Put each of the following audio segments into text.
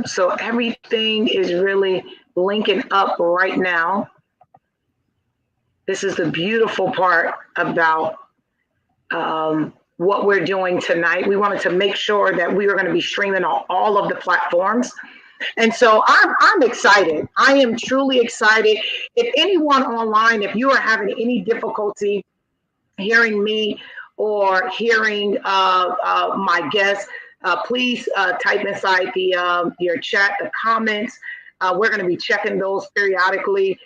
So everything is really linking up right now. This is the beautiful part about what we're doing tonight. We wanted to make sure that we were going to be streaming on all of the platforms. And so I'm excited. I am truly excited. If anyone online, if you are having any difficulty hearing me or hearing my guests, please type inside your chat the comments. We're going to be checking those periodically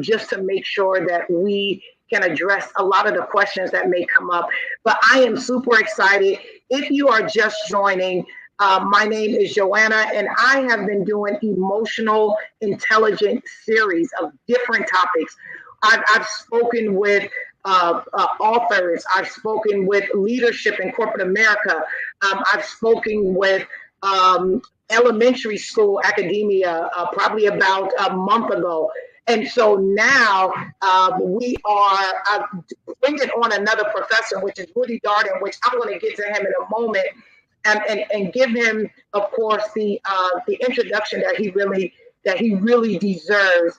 just to make sure that we can address a lot of the questions that may come up. But I am super excited. If you are just joining, my name is Joanna, and I have been doing emotional intelligence series of different topics. I've spoken with authors. I've spoken with leadership in corporate America. I've spoken with elementary school academia probably about a month ago. And so now we are bringing on another professor, which is Rudy Darden, which I'm going to get to him in a moment, and give him, of course, the introduction that he really deserves.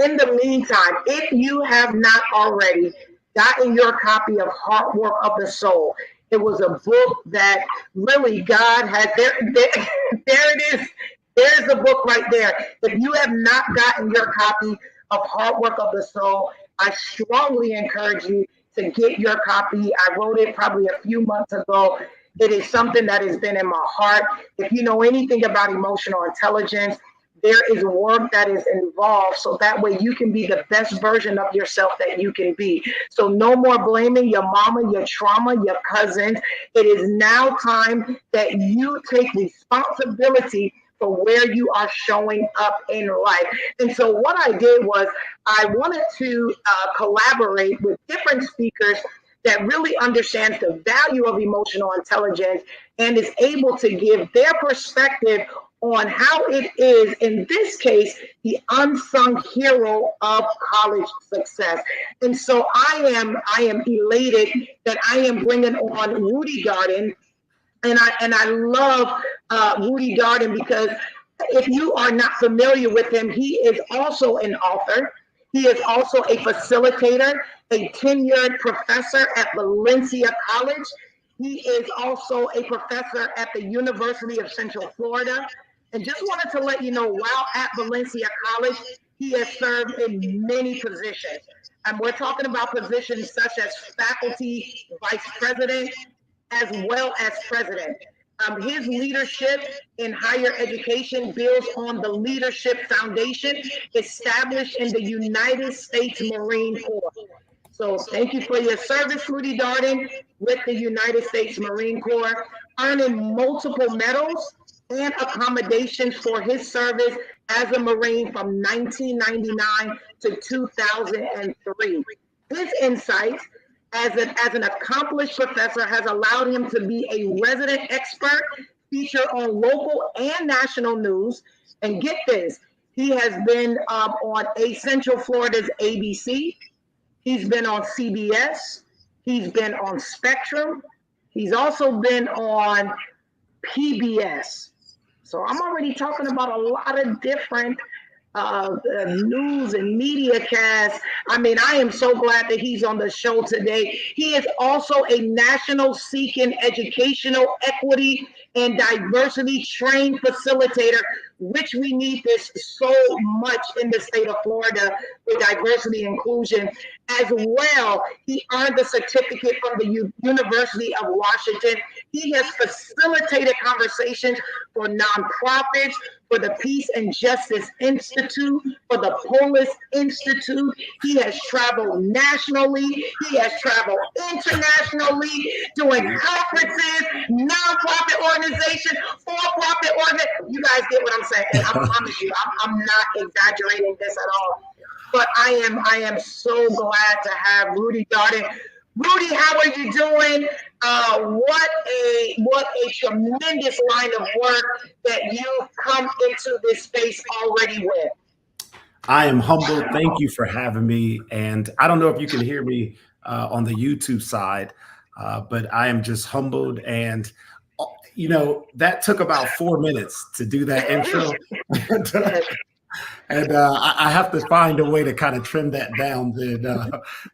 In the meantime, if you have not already gotten your copy of Hard Work of the Soul, it was a book that really God had there it is. There's the book right there. If you have not gotten your copy of Hard Work of the Soul, I strongly encourage you to get your copy. I wrote it probably a few months ago. It is something that has been in my heart. If you know anything about emotional intelligence, there is work that is involved, so that way you can be the best version of yourself that you can be. So no more blaming your mama, your trauma, your cousins. It is now time that you take responsibility for where you are showing up in life. And so what I did was I wanted to collaborate with different speakers that really understands the value of emotional intelligence and is able to give their perspective on how it is, in this case, the unsung hero of college success. And so I am elated that I am bringing on Rudy Darden. And I love Rudy Darden because if you are not familiar with him, he is also an author. He is also a facilitator, a tenured professor at Valencia College. He is also a professor at the University of Central Florida. And just wanted to let you know, while at Valencia College, he has served in many positions. And we're talking about positions such as faculty vice president, as well as president. His leadership in higher education builds on the leadership foundation established in the United States Marine Corps. So thank you for your service, Rudy Darden, with the United States Marine Corps, earning multiple medals and accommodations for his service as a Marine from 1999 to 2003. His insights as an accomplished professor has allowed him to be a resident expert, feature on local and national news. And get this, he has been on Central Florida's ABC. He's been on CBS. He's been on Spectrum. He's also been on PBS. So I'm already talking about a lot of different news and media casts. I mean, I am so glad that he's on the show today. He is also a national seeking educational equity and diversity trained facilitator, which we need this so much in the state of Florida with diversity and inclusion. As well, he earned the certificate from the University of Washington. He has facilitated conversations for nonprofits, for the Peace and Justice Institute, for the Polis Institute. He has traveled nationally. He has traveled internationally, doing conferences, nonprofit organizations, for-profit organizations. You guys get what I'm saying. And I promise you, I'm not exaggerating this at all. But I am so glad to have Rudy Darden. Rudy, how are you doing? What a tremendous line of work that you've come into this space already with. I am humbled. Thank you for having me. And I don't know if you can hear me on the YouTube side, but I am just humbled. And that took about 4 minutes to do that intro. And I have to find a way to kind of trim that down then,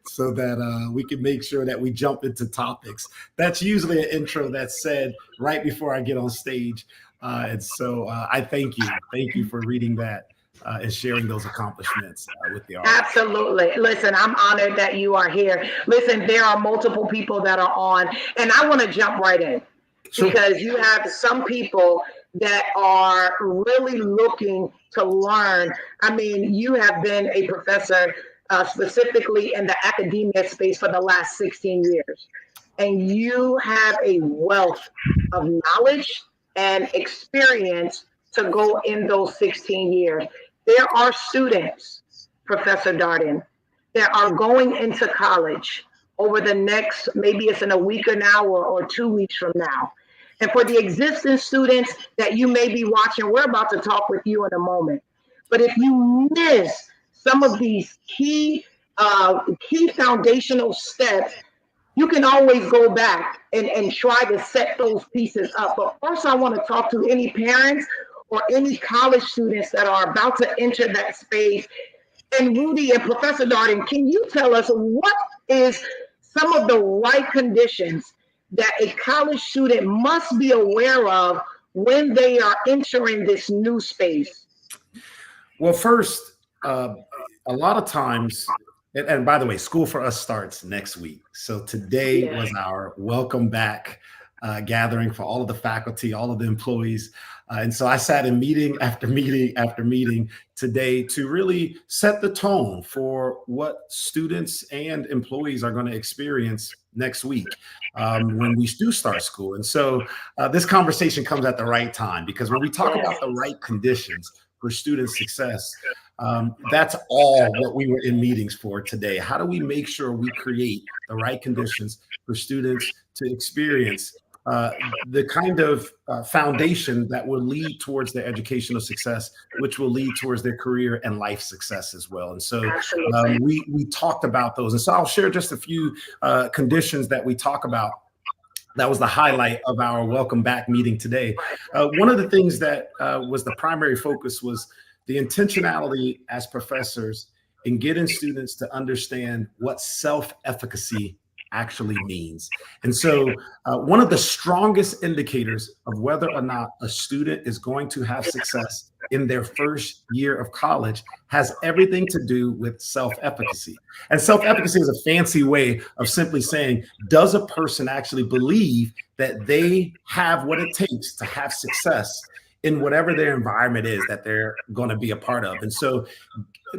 so that we can make sure that we jump into topics. That's usually an intro that's said right before I get on stage. And so I thank you. Thank you for reading that and sharing those accomplishments with the audience. Absolutely. Listen, I'm honored that you are here. Listen, there are multiple people that are on, and I want to jump right in. Sure. Because you have some people that are really looking to learn. I mean, you have been a professor specifically in the academia space for the last 16 years, and you have a wealth of knowledge and experience to go in those 16 years. There are students, Professor Darden, that are going into college over the next, maybe it's in a week or now or 2 weeks from now. And for the existing students that you may be watching, we're about to talk with you in a moment. But if you miss some of these key foundational steps, you can always go back and try to set those pieces up. But first, I want to talk to any parents or any college students that are about to enter that space. And Rudy and Professor Darden, can you tell us what is some of the right conditions that a college student must be aware of when they are entering this new space? Well, first, a lot of times, and by the way, school for us starts next week. So today was our welcome back gathering for all of the faculty, all of the employees. And so I sat in meeting after meeting after meeting today to really set the tone for what students and employees are going to experience next week when we do start school. And so this conversation comes at the right time, because when we talk about the right conditions for student success, that's all what we were in meetings for today. How do we make sure we create the right conditions for students to experience the kind of foundation that will lead towards their educational success, which will lead towards their career and life success as well. And so we talked about those. And so I'll share just a few conditions that we talk about. That was the highlight of our welcome back meeting today. One of the things that was the primary focus was the intentionality as professors in getting students to understand what self-efficacy actually means. And so one of the strongest indicators of whether or not a student is going to have success in their first year of college has everything to do with self-efficacy. And self-efficacy is a fancy way of simply saying, does a person actually believe that they have what it takes to have success in whatever their environment is that they're going to be a part of? And so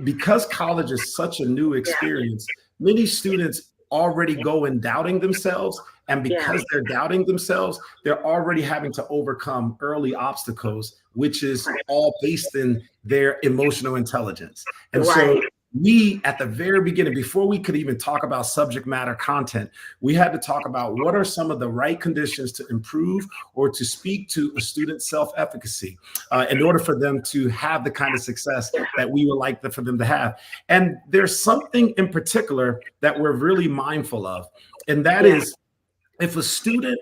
because college is such a new experience, many students already go in doubting themselves. And because they're doubting themselves, they're already having to overcome early obstacles, which is all based in their emotional intelligence. And so we, at the very beginning, before we could even talk about subject matter content, we had to talk about what are some of the right conditions to improve or to speak to a student's self-efficacy in order for them to have the kind of success that we would like for them to have. And there's something in particular that we're really mindful of, and that is if a student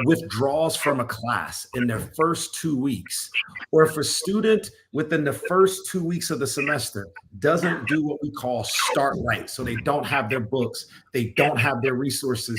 withdraws from a class in their first 2 weeks, or if a student within the first 2 weeks of the semester doesn't do what we call start right, so they don't have their books, they don't have their resource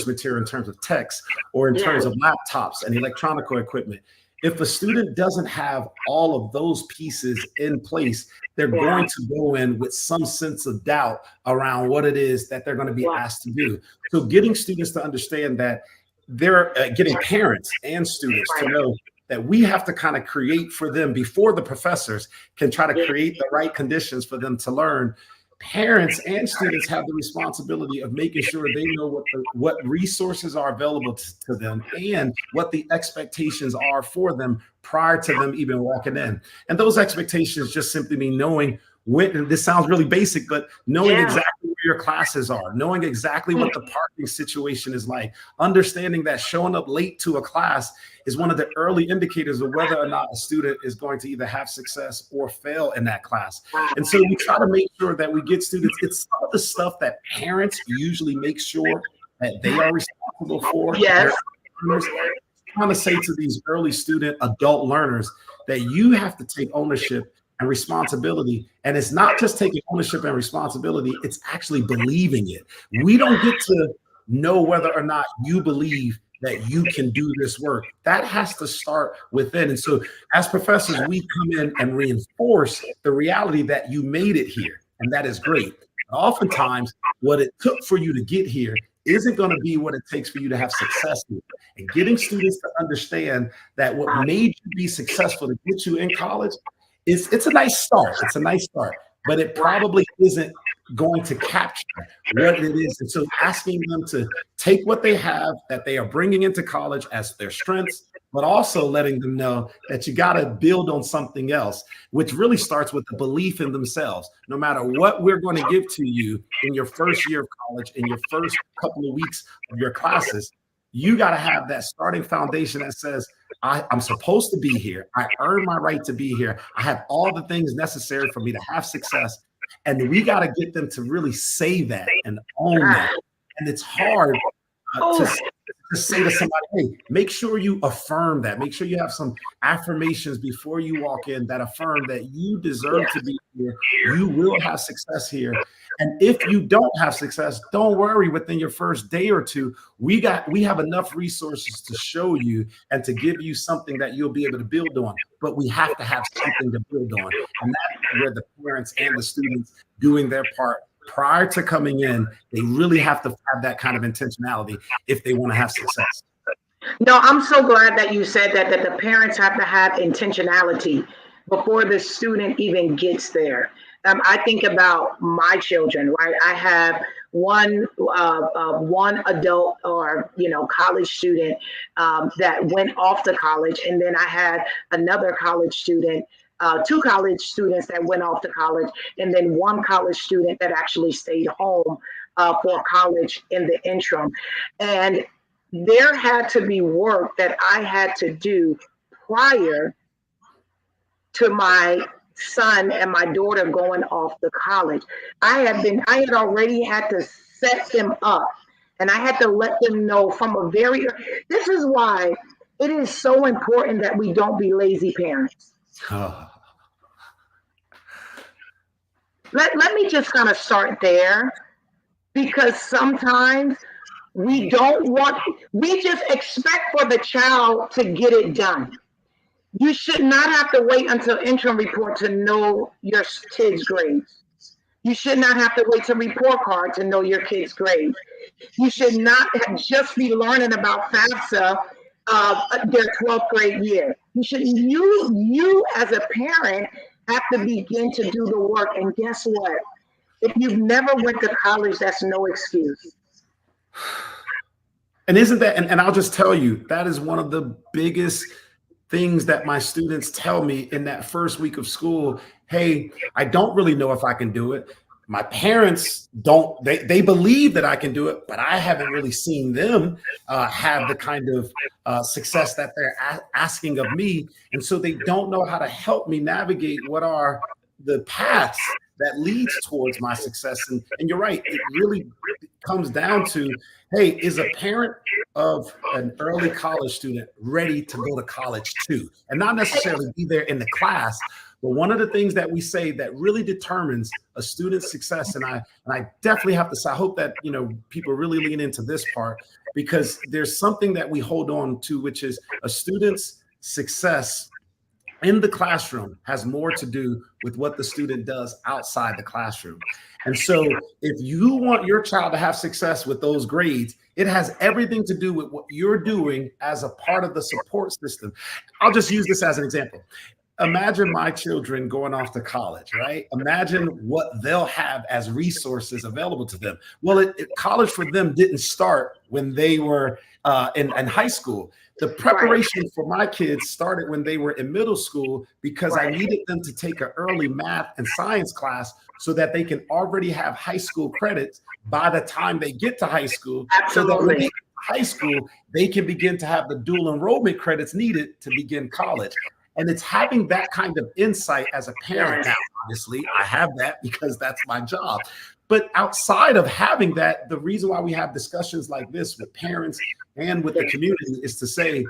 material in terms of text or in terms of laptops and electronic equipment. If a student doesn't have all of those pieces in place, they're going to go in with some sense of doubt around what it is that they're going to be asked to do. So getting students to understand that they're getting parents and students to know that we have to kind of create for them before the professors can try to create the right conditions for them to learn. Parents and students have the responsibility of making sure they know what resources are available to them and what the expectations are for them prior to them even walking in. And those expectations just simply mean knowing when, this sounds really basic, but knowing exactly where your classes are, knowing exactly what the parking situation is like, understanding that showing up late to a class is one of the early indicators of whether or not a student is going to either have success or fail in that class. And so we try to make sure that we get students, it's some of the stuff that parents usually make sure that they are responsible for. trying to say to these early student adult learners that you have to take ownership and responsibility. And it's not just taking ownership and responsibility, it's actually believing it. We don't get to know whether or not you believe that you can do this work. That has to start within. And so as professors, we come in and reinforce the reality that you made it here. And that is great. But oftentimes, what it took for you to get here isn't going to be what it takes for you to have success here. And getting students to understand that what made you be successful to get you in college it's a nice start. It's a nice start, but it probably isn't going to capture what it is. And so asking them to take what they have that they are bringing into college as their strengths, but also letting them know that you got to build on something else, which really starts with the belief in themselves. No matter what we're going to give to you in your first year of college, in your first couple of weeks of your classes, you got to have that starting foundation that says, I'm supposed to be here. I earned my right to be here. I have all the things necessary for me to have success. And we got to get them to really say that and own that. And it's hard to say to somebody, hey, make sure you affirm that. Make sure you have some affirmations before you walk in that affirm that you deserve to be here. You will have success here. And if you don't have success, don't worry. Within your first day or two, we have enough resources to show you and to give you something that you'll be able to build on. But we have to have something to build on. And that's where the parents and the students doing their part prior to coming in, they really have to have that kind of intentionality if they want to have success. No, I'm so glad that you said that the parents have to have intentionality before the student even gets there. I think about my children, right? I have one adult or college student that went off to college, and then I had another college student. Two college students that went off to college, and then one college student that actually stayed home for college in the interim. And there had to be work that I had to do prior to my son and my daughter going off to college. I had already had to set them up, and I had to let them know from a this is why it is so important that we don't be lazy parents. Oh. Let me just kind of start there, because sometimes we just expect for the child to get it done. You should not have to wait until interim report to know your kids' grades. You should not have to wait to report card to know your kids' grades. You should not just be learning about FAFSA their 12th grade year. You as a parent have to begin to do the work. And guess what? If you've never went to college, that's no excuse. And isn't that, and I'll just tell you, that is one of the biggest things that my students tell me in that first week of school. Hey, I don't really know if I can do it. My parents they believe that I can do it, but I haven't really seen them have the kind of success that they're asking of me. And so they don't know how to help me navigate what are the paths that leads towards my success. And you're right, it really comes down to, hey, is a parent of an early college student ready to go to college too? And not necessarily be there in the class, but one of the things that we say that really determines a student's success, and I definitely have to say, I hope that people really lean into this part, because there's something that we hold on to, which is a student's success in the classroom has more to do with what the student does outside the classroom. And so if you want your child to have success with those grades, it has everything to do with what you're doing as a part of the support system. I'll just use this as an example. Imagine my children going off to college, right? Imagine what they'll have as resources available to them. Well, college for them didn't start when they were in high school. The preparation for my kids started when they were in middle school, because I needed them to take an early math and science class so that they can already have high school credits by the time they get to high school. Absolutely. So that when they get to high school, they can begin to have the dual enrollment credits needed to begin college. And it's having that kind of insight as a parent. Now, obviously, I have that because that's my job. But outside of having that, the reason why we have discussions like this with parents and with the community is to say,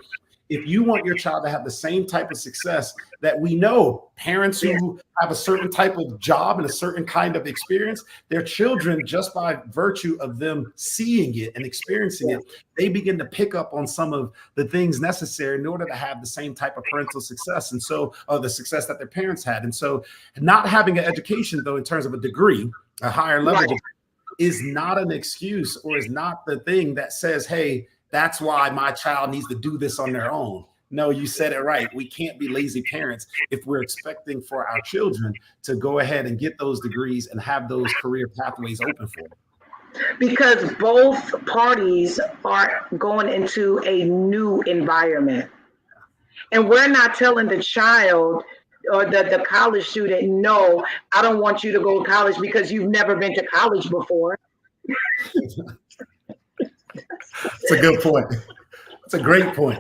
if you want your child to have the same type of success that we know parents who have a certain type of job and a certain kind of experience, their children, just by virtue of them seeing it and experiencing it, they begin to pick up on some of the things necessary in order to have the same type of parental success. And so, the success that their parents had. And so not having an education, though, in terms of a degree, a higher level degree, is not an excuse, or is not the thing that says, hey, that's why my child needs to do this on their own. No, you said it right. We can't be lazy parents if we're expecting for our children to go ahead and get those degrees and have those career pathways open for them. Because both parties are going into a new environment. And we're not telling the child or the college student, no, I don't want you to go to college because you've never been to college before. It's a good point. It's a great point.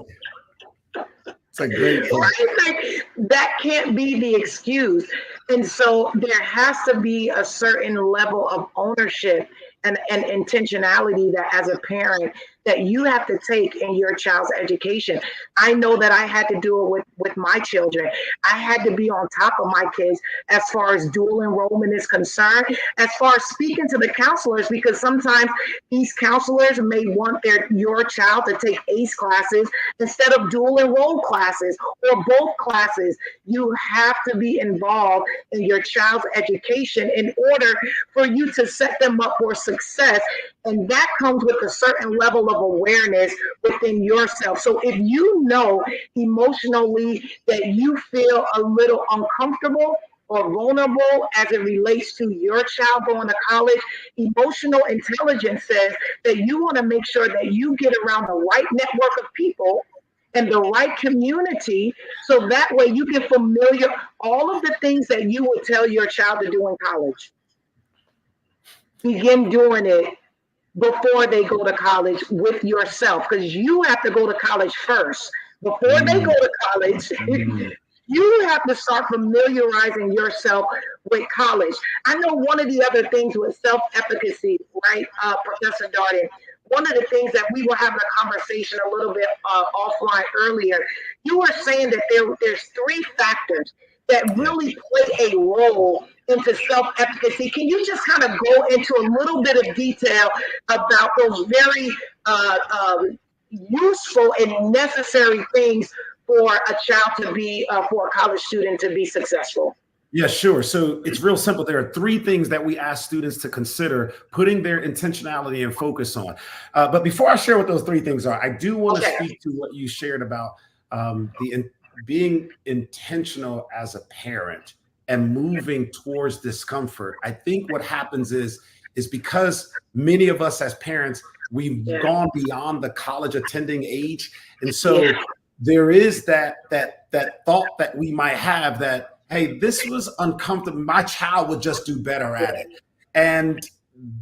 It's a great point. Like, that can't be the excuse. And so there has to be a certain level of ownership and intentionality that as a parent that you have to take in your child's education. I know that I had to do it with my children. I had to be on top of my kids as far as dual enrollment is concerned, as far as speaking to the counselors, because sometimes these counselors may want your child to take ACE classes instead of dual enroll classes or both classes. You have to be involved in your child's education in order for you to set them up for success. And that comes with a certain level of awareness within yourself. So if you know emotionally that you feel a little uncomfortable or vulnerable as it relates to your child going to college, emotional intelligence says that you want to make sure that you get around the right network of people and the right community, so that way you get familiar all of the things that you would tell your child to do in college. Begin doing it before they go to college with yourself, because you have to go to college first. Before they go to college, you have to start familiarizing yourself with college. I know one of the other things with self-efficacy, right, Professor Darden, one of the things that we were having a conversation a little bit offline earlier, you were saying that there's three factors that really play a role into self-efficacy. Can you just kind of go into a little bit of detail about those very useful and necessary things for a child to be, for a college student to be successful? Yeah, sure. So it's real simple. There are three things that we ask students to consider putting their intentionality and focus on. But before I share what those three things are, I do want to speak to what you shared about being intentional as a parent and moving towards discomfort. I think what happens is because many of us as parents, we've gone beyond the college attending age. And so there is that thought that we might have that, hey, this was uncomfortable. My child would just do better at it. And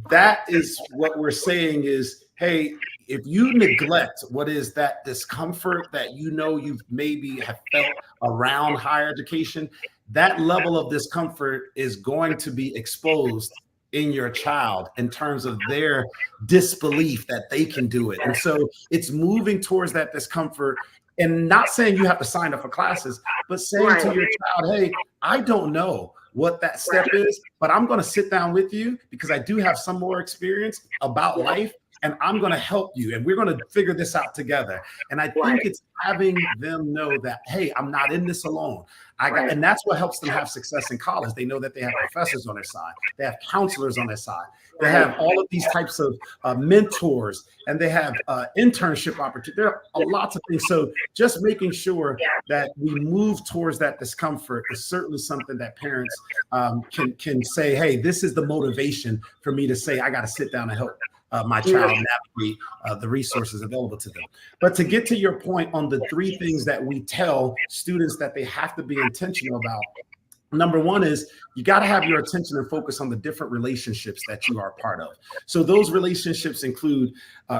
that is what we're saying is, hey, if you neglect what is that discomfort that you maybe have felt around higher education, that level of discomfort is going to be exposed in your child in terms of their disbelief that they can do it. And so it's moving towards that discomfort and not saying you have to sign up for classes, but saying to your child, hey, I don't know what that step is, but I'm going to sit down with you because I do have some more experience about life. And I'm going to help you, and we're going to figure this out together. And I think it's having them know that, hey, I'm not in this alone. And that's what helps them have success in college. They know that they have professors on their side. They have counselors on their side. They have all of these types of mentors, and they have internship opportunities. There are lots of things. So just making sure that we move towards that discomfort is certainly something that parents can say, hey, this is the motivation for me to say, I got to sit down and help my child navigate the resources available to them. But to get to your point on the three things that we tell students that they have to be intentional about, number one is you got to have your attention and focus on the different relationships that you are part of. So those relationships include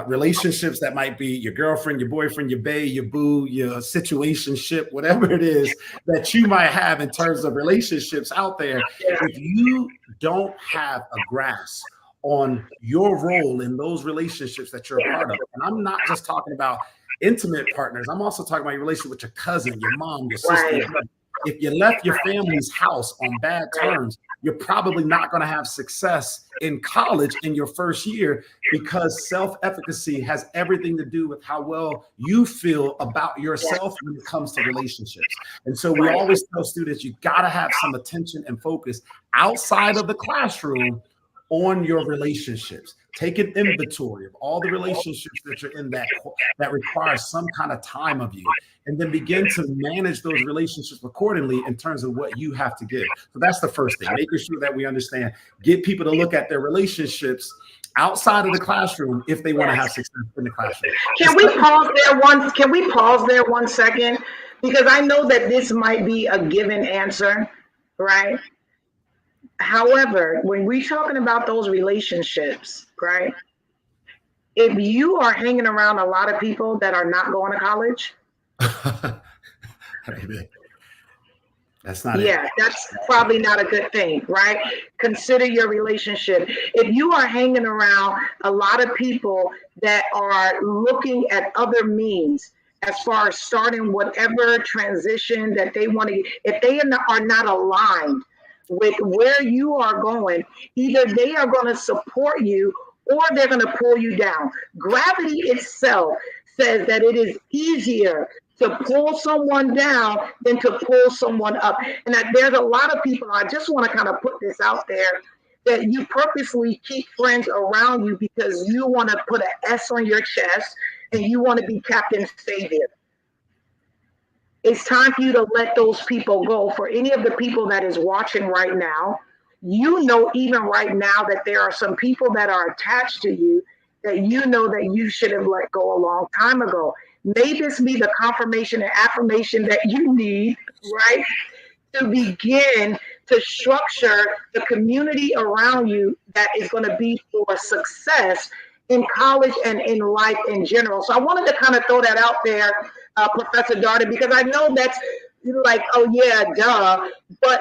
relationships that might be your girlfriend, your boyfriend, your bae, your boo, your situationship, whatever it is that you might have in terms of relationships out there. If you don't have a grasp on your role in those relationships that you're a part of. And I'm not just talking about intimate partners. I'm also talking about your relationship with your cousin, your mom, your sister, Right. your brother. If you left your family's house on bad terms, you're probably not going to have success in college in your first year, because self-efficacy has everything to do with how well you feel about yourself when it comes to relationships. And so we always tell students, you got to have some attention and focus outside of the classroom on your relationships. Take an inventory of all the relationships that you're in that require some kind of time of you, and then begin to manage those relationships accordingly in terms of what you have to give. So that's the first thing, making sure that we understand, get people to look at their relationships outside of the classroom if they want to have success in the classroom. Can we pause there 1 second? Because I know that this might be a given answer, right? However, when we're talking about those relationships, right? If you are hanging around a lot of people that are not going to college, that's not it. That's probably not a good thing, right? Consider your relationship. If you are hanging around a lot of people that are looking at other means as far as starting whatever transition that they want to, if they are not aligned with where you are going, either they are going to support you or they're going to pull you down. Gravity itself says that it is easier to pull someone down than to pull someone up. And that there's a lot of people, I just want to kind of put this out there, that you purposely keep friends around you because you want to put an S on your chest and you want to be Captain Savior. It's time for you to let those people go. For any of the people that is watching right now, you know, even right now, that there are some people that are attached to you that you know that you should have let go a long time ago. May this be the confirmation and affirmation that you need, right? To begin to structure the community around you that is going to be for success in college and in life in general. So I wanted to kind of throw that out there, Professor Darden, because I know that's like, oh yeah, duh. But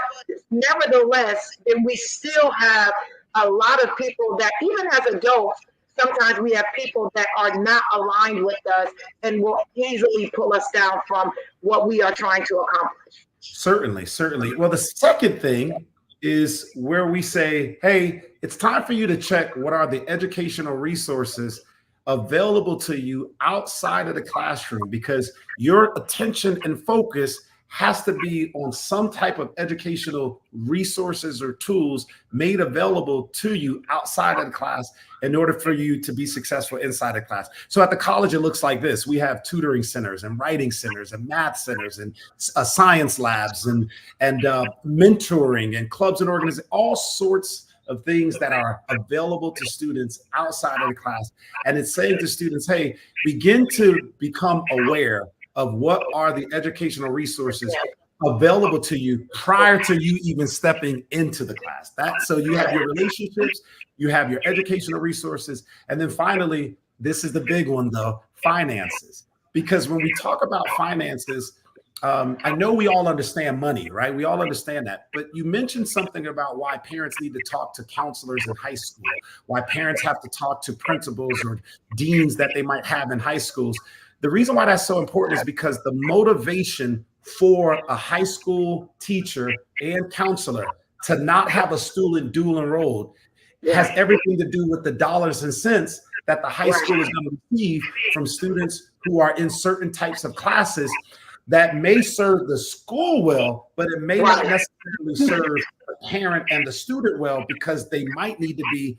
nevertheless, then we still have a lot of people that, even as adults, sometimes we have people that are not aligned with us and will easily pull us down from what we are trying to accomplish. Certainly, certainly. Well, the second thing is where we say, hey, it's time for you to check what are the educational resources available to you outside of the classroom, because your attention and focus has to be on some type of educational resources or tools made available to you outside of the class in order for you to be successful inside the class. So at the college, it looks like this. We have tutoring centers and writing centers and math centers and science labs and mentoring and clubs and organizations, all sorts of things that are available to students outside of the class. And it's saying to students, hey, begin to become aware of what are the educational resources available to you prior to you even stepping into the class. So you have your relationships, you have your educational resources, and then finally, this is the big one though, finances. Because when we talk about finances, I know we all understand money, right? We all understand that. But you mentioned something about why parents need to talk to counselors in high school, why parents have to talk to principals or deans that they might have in high schools. The reason why that's so important is because the motivation for a high school teacher and counselor to not have a student dual enrolled has everything to do with the dollars and cents that the high school is going to receive from students who are in certain types of classes that may serve the school well, but it may not necessarily serve the parent and the student well, because they might need to be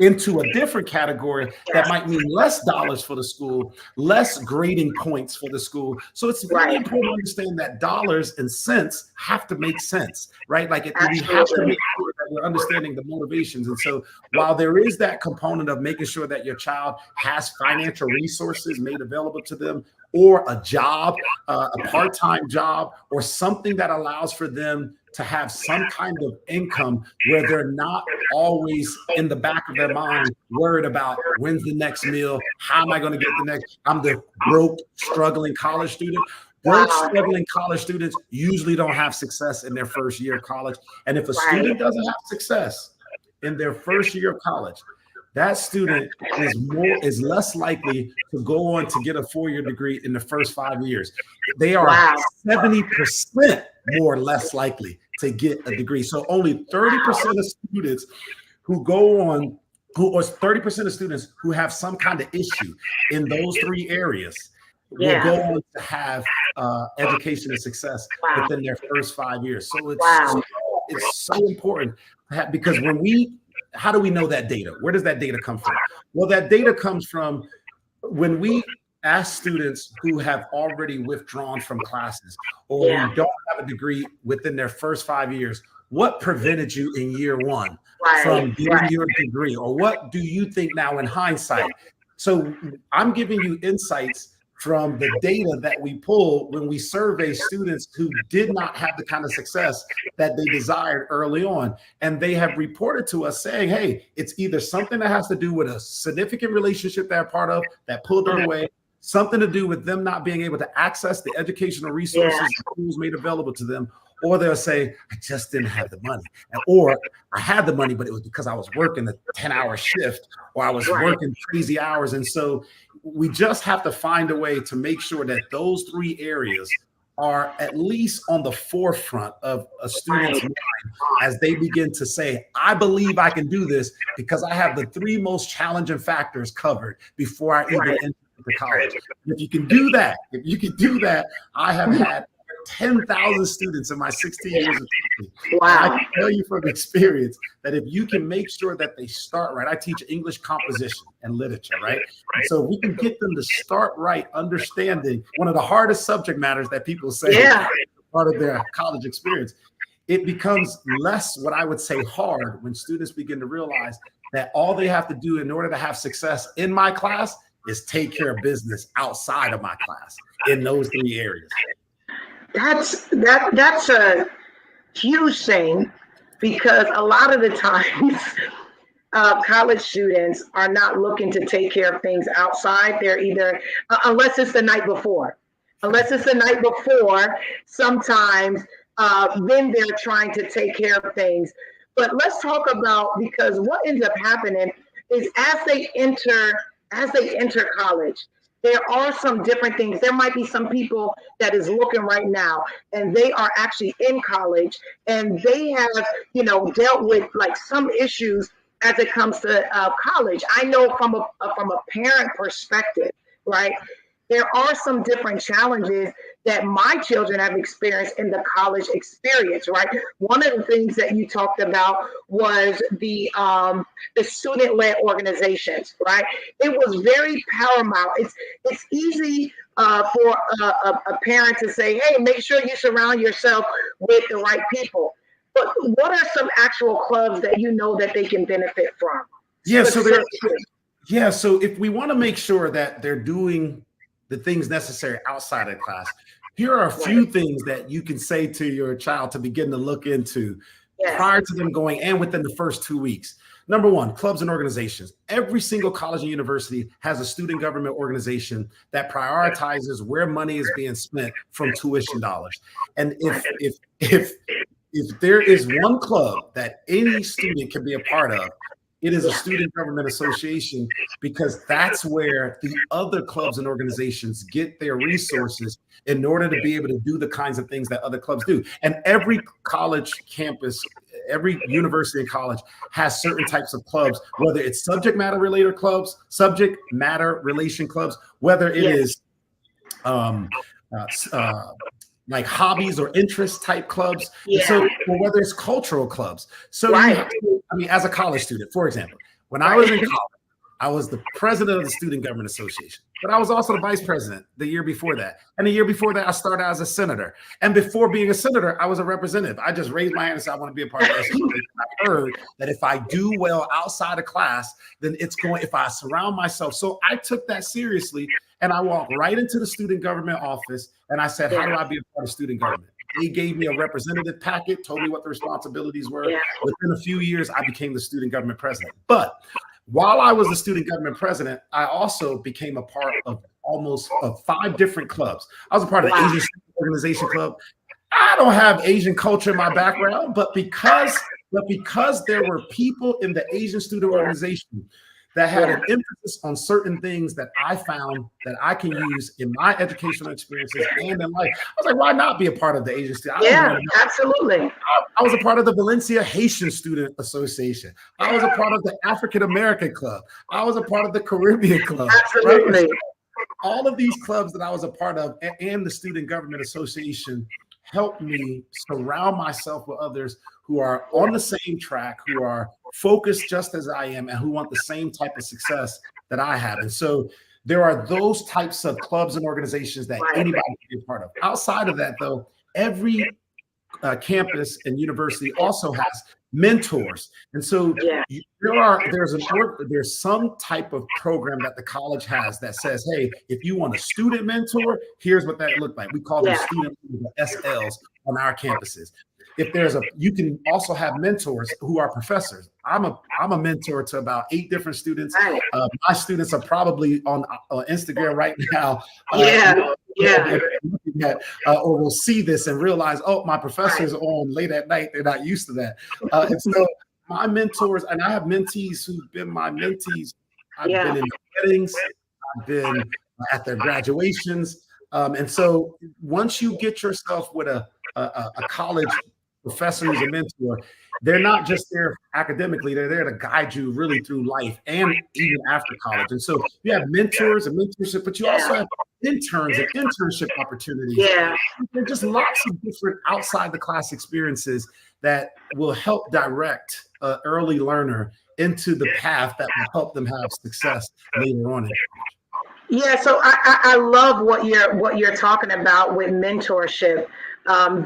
into a different category that might mean less dollars for the school, less grading points for the school. So it's very important to understand that dollars and cents have to make sense, right? Like we have to make sure that we're understanding the motivations. And so while there is that component of making sure that your child has financial resources made available to them, or a job, a part-time job, or something that allows for them to have some kind of income where they're not always in the back of their mind worried about when's the next meal, how am I going to get the next, I'm the broke, struggling college student. Broke, struggling college students usually don't have success in their first year of college. And if a student doesn't have success in their first year of college, that student is less likely to go on to get a 4-year degree in the first 5 years. They are Wow. 70% more less likely to get a degree. So only 30% of students who go on, or 30% of students who have some kind of issue in those 3 areas will go Yeah. on to have education and success Wow. within their first 5 years. So Wow. it's so important because how do we know that data? Where does that data come from? Well, that data comes from when we ask students who have already withdrawn from classes or Yeah. who don't have a degree within their first 5 years, what prevented you in year 1 Right. from getting Right. your degree? Or what do you think now in hindsight? So I'm giving you insights from the data that we pull when we survey students who did not have the kind of success that they desired early on. And they have reported to us saying, hey, it's either something that has to do with a significant relationship they're part of that pulled them away, something to do with them not being able to access the educational resources and tools made available to them, or they'll say, I just didn't have the money. Or I had the money, but it was because I was working a 10-hour shift or I was working crazy hours. And so we just have to find a way to make sure that those 3 areas are at least on the forefront of a student's mind as they begin to say, I believe I can do this because I have the 3 most challenging factors covered before I even enter college. If you can do that, I have had 10,000 students in my 16 years of teaching. Wow. I can tell you from experience that if you can make sure that they start right, I teach English composition and literature, right? And so we can get them to start right, understanding one of the hardest subject matters that people say part of their college experience. It becomes less, what I would say, hard when students begin to realize that all they have to do in order to have success in my class is take care of business outside of my class in those 3 areas. That's a huge thing, because a lot of the times college students are not looking to take care of things outside. They're either unless it's the night before, sometimes then they're trying to take care of things. But let's talk about, because what ends up happening is as they enter college, there are some different things. There might be some people that is looking right now and they are actually in college and they have, dealt with like some issues as it comes to college. I know from a parent perspective, right? There are some different challenges that my children have experienced in the college experience, right? One of the things that you talked about was the student-led organizations, right? It was very paramount. It's easy for a parent to say, hey, make sure you surround yourself with the right people. But what are some actual clubs that you know that they can benefit from? So if we want to make sure that they're doing the things necessary outside of class, here are a few things that you can say to your child to begin to look into prior to them going and within the first 2 weeks. Number 1, clubs and organizations. Every single college and university has a student government organization that prioritizes where money is being spent from tuition dollars. And if there is one club that any student can be a part of, it is a student government association, because that's where the other clubs and organizations get their resources in order to be able to do the kinds of things that other clubs do. And every college campus, every university and college has certain types of clubs, whether it's subject matter related clubs, subject matter relation clubs, whether it is like hobbies or interest type clubs. So, or whether it's cultural clubs. So, as a college student, for example, when I was in college, I was the president of the Student Government Association, but I was also the vice president the year before that. And the year before that, I started as a senator. And before being a senator, I was a representative. I just raised my hand and said, I want to be a part of this. I heard that if I do well outside of class, then if I surround myself. So I took that seriously, and I walked right into the student government office and I said, how do I be a part of student government? They gave me a representative packet, told me what the responsibilities were. Within a few years, I became the student government president. But while I was the student government president, I also became a part of almost 5 different clubs. I was a part of the Asian Student Organization Club. I don't have Asian culture in my background, but because there were people in the Asian Student Organization that had an emphasis on certain things that I found that I can use in my educational experiences and in life. I was like, why not be a part of the Asian student? I don't Yeah, want to. absolutely. I was a part of the Valencia Haitian Student Association. I was a part of the African American Club. I was a part of the Caribbean Club. Right? Absolutely. All of these clubs that I was a part of and the Student Government Association helped me surround myself with others who are on the same track, who are focused just as I am, and who want the same type of success that I have. And so there are those types of clubs and organizations that anybody can be a part of. Outside of that, though, every campus and university also has mentors, and so there's some type of program that the college has that says, hey, if you want a student mentor, here's what that looked like. We call them student SLs on our campuses. If you can also have mentors who are professors. I'm a mentor to about 8 different students. My students are probably on Instagram right now. Or will see this and realize, oh, my professors are on late at night. They're not used to that. And so my mentors, and I have mentees who've been my mentees. I've been in weddings. I've been at their graduations. And so once you get yourself with a college professor who's a mentor, they're not just there academically, they're there to guide you really through life and even after college. And so you have mentors and mentorship, but you also have interns and internship opportunities. There are just lots of different outside the class experiences that will help direct an early learner into the path that will help them have success later on in life. Yeah, so I love what you're talking about with mentorship.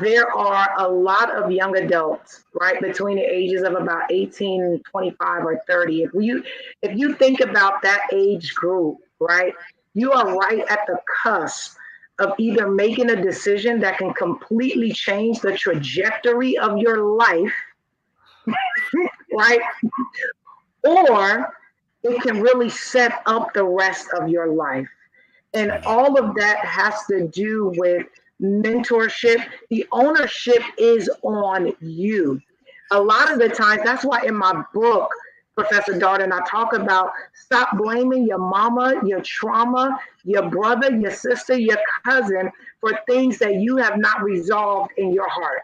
There are a lot of young adults, right, between the ages of about 18, 25, or 30. If you think about that age group, right, you are right at the cusp of either making a decision that can completely change the trajectory of your life, right, or it can really set up the rest of your life. And all of that has to do with mentorship. The ownership is on you. A lot of the times, that's why in my book, Professor Darden, I talk about stop blaming your mama, your trauma, your brother, your sister, your cousin for things that you have not resolved in your heart.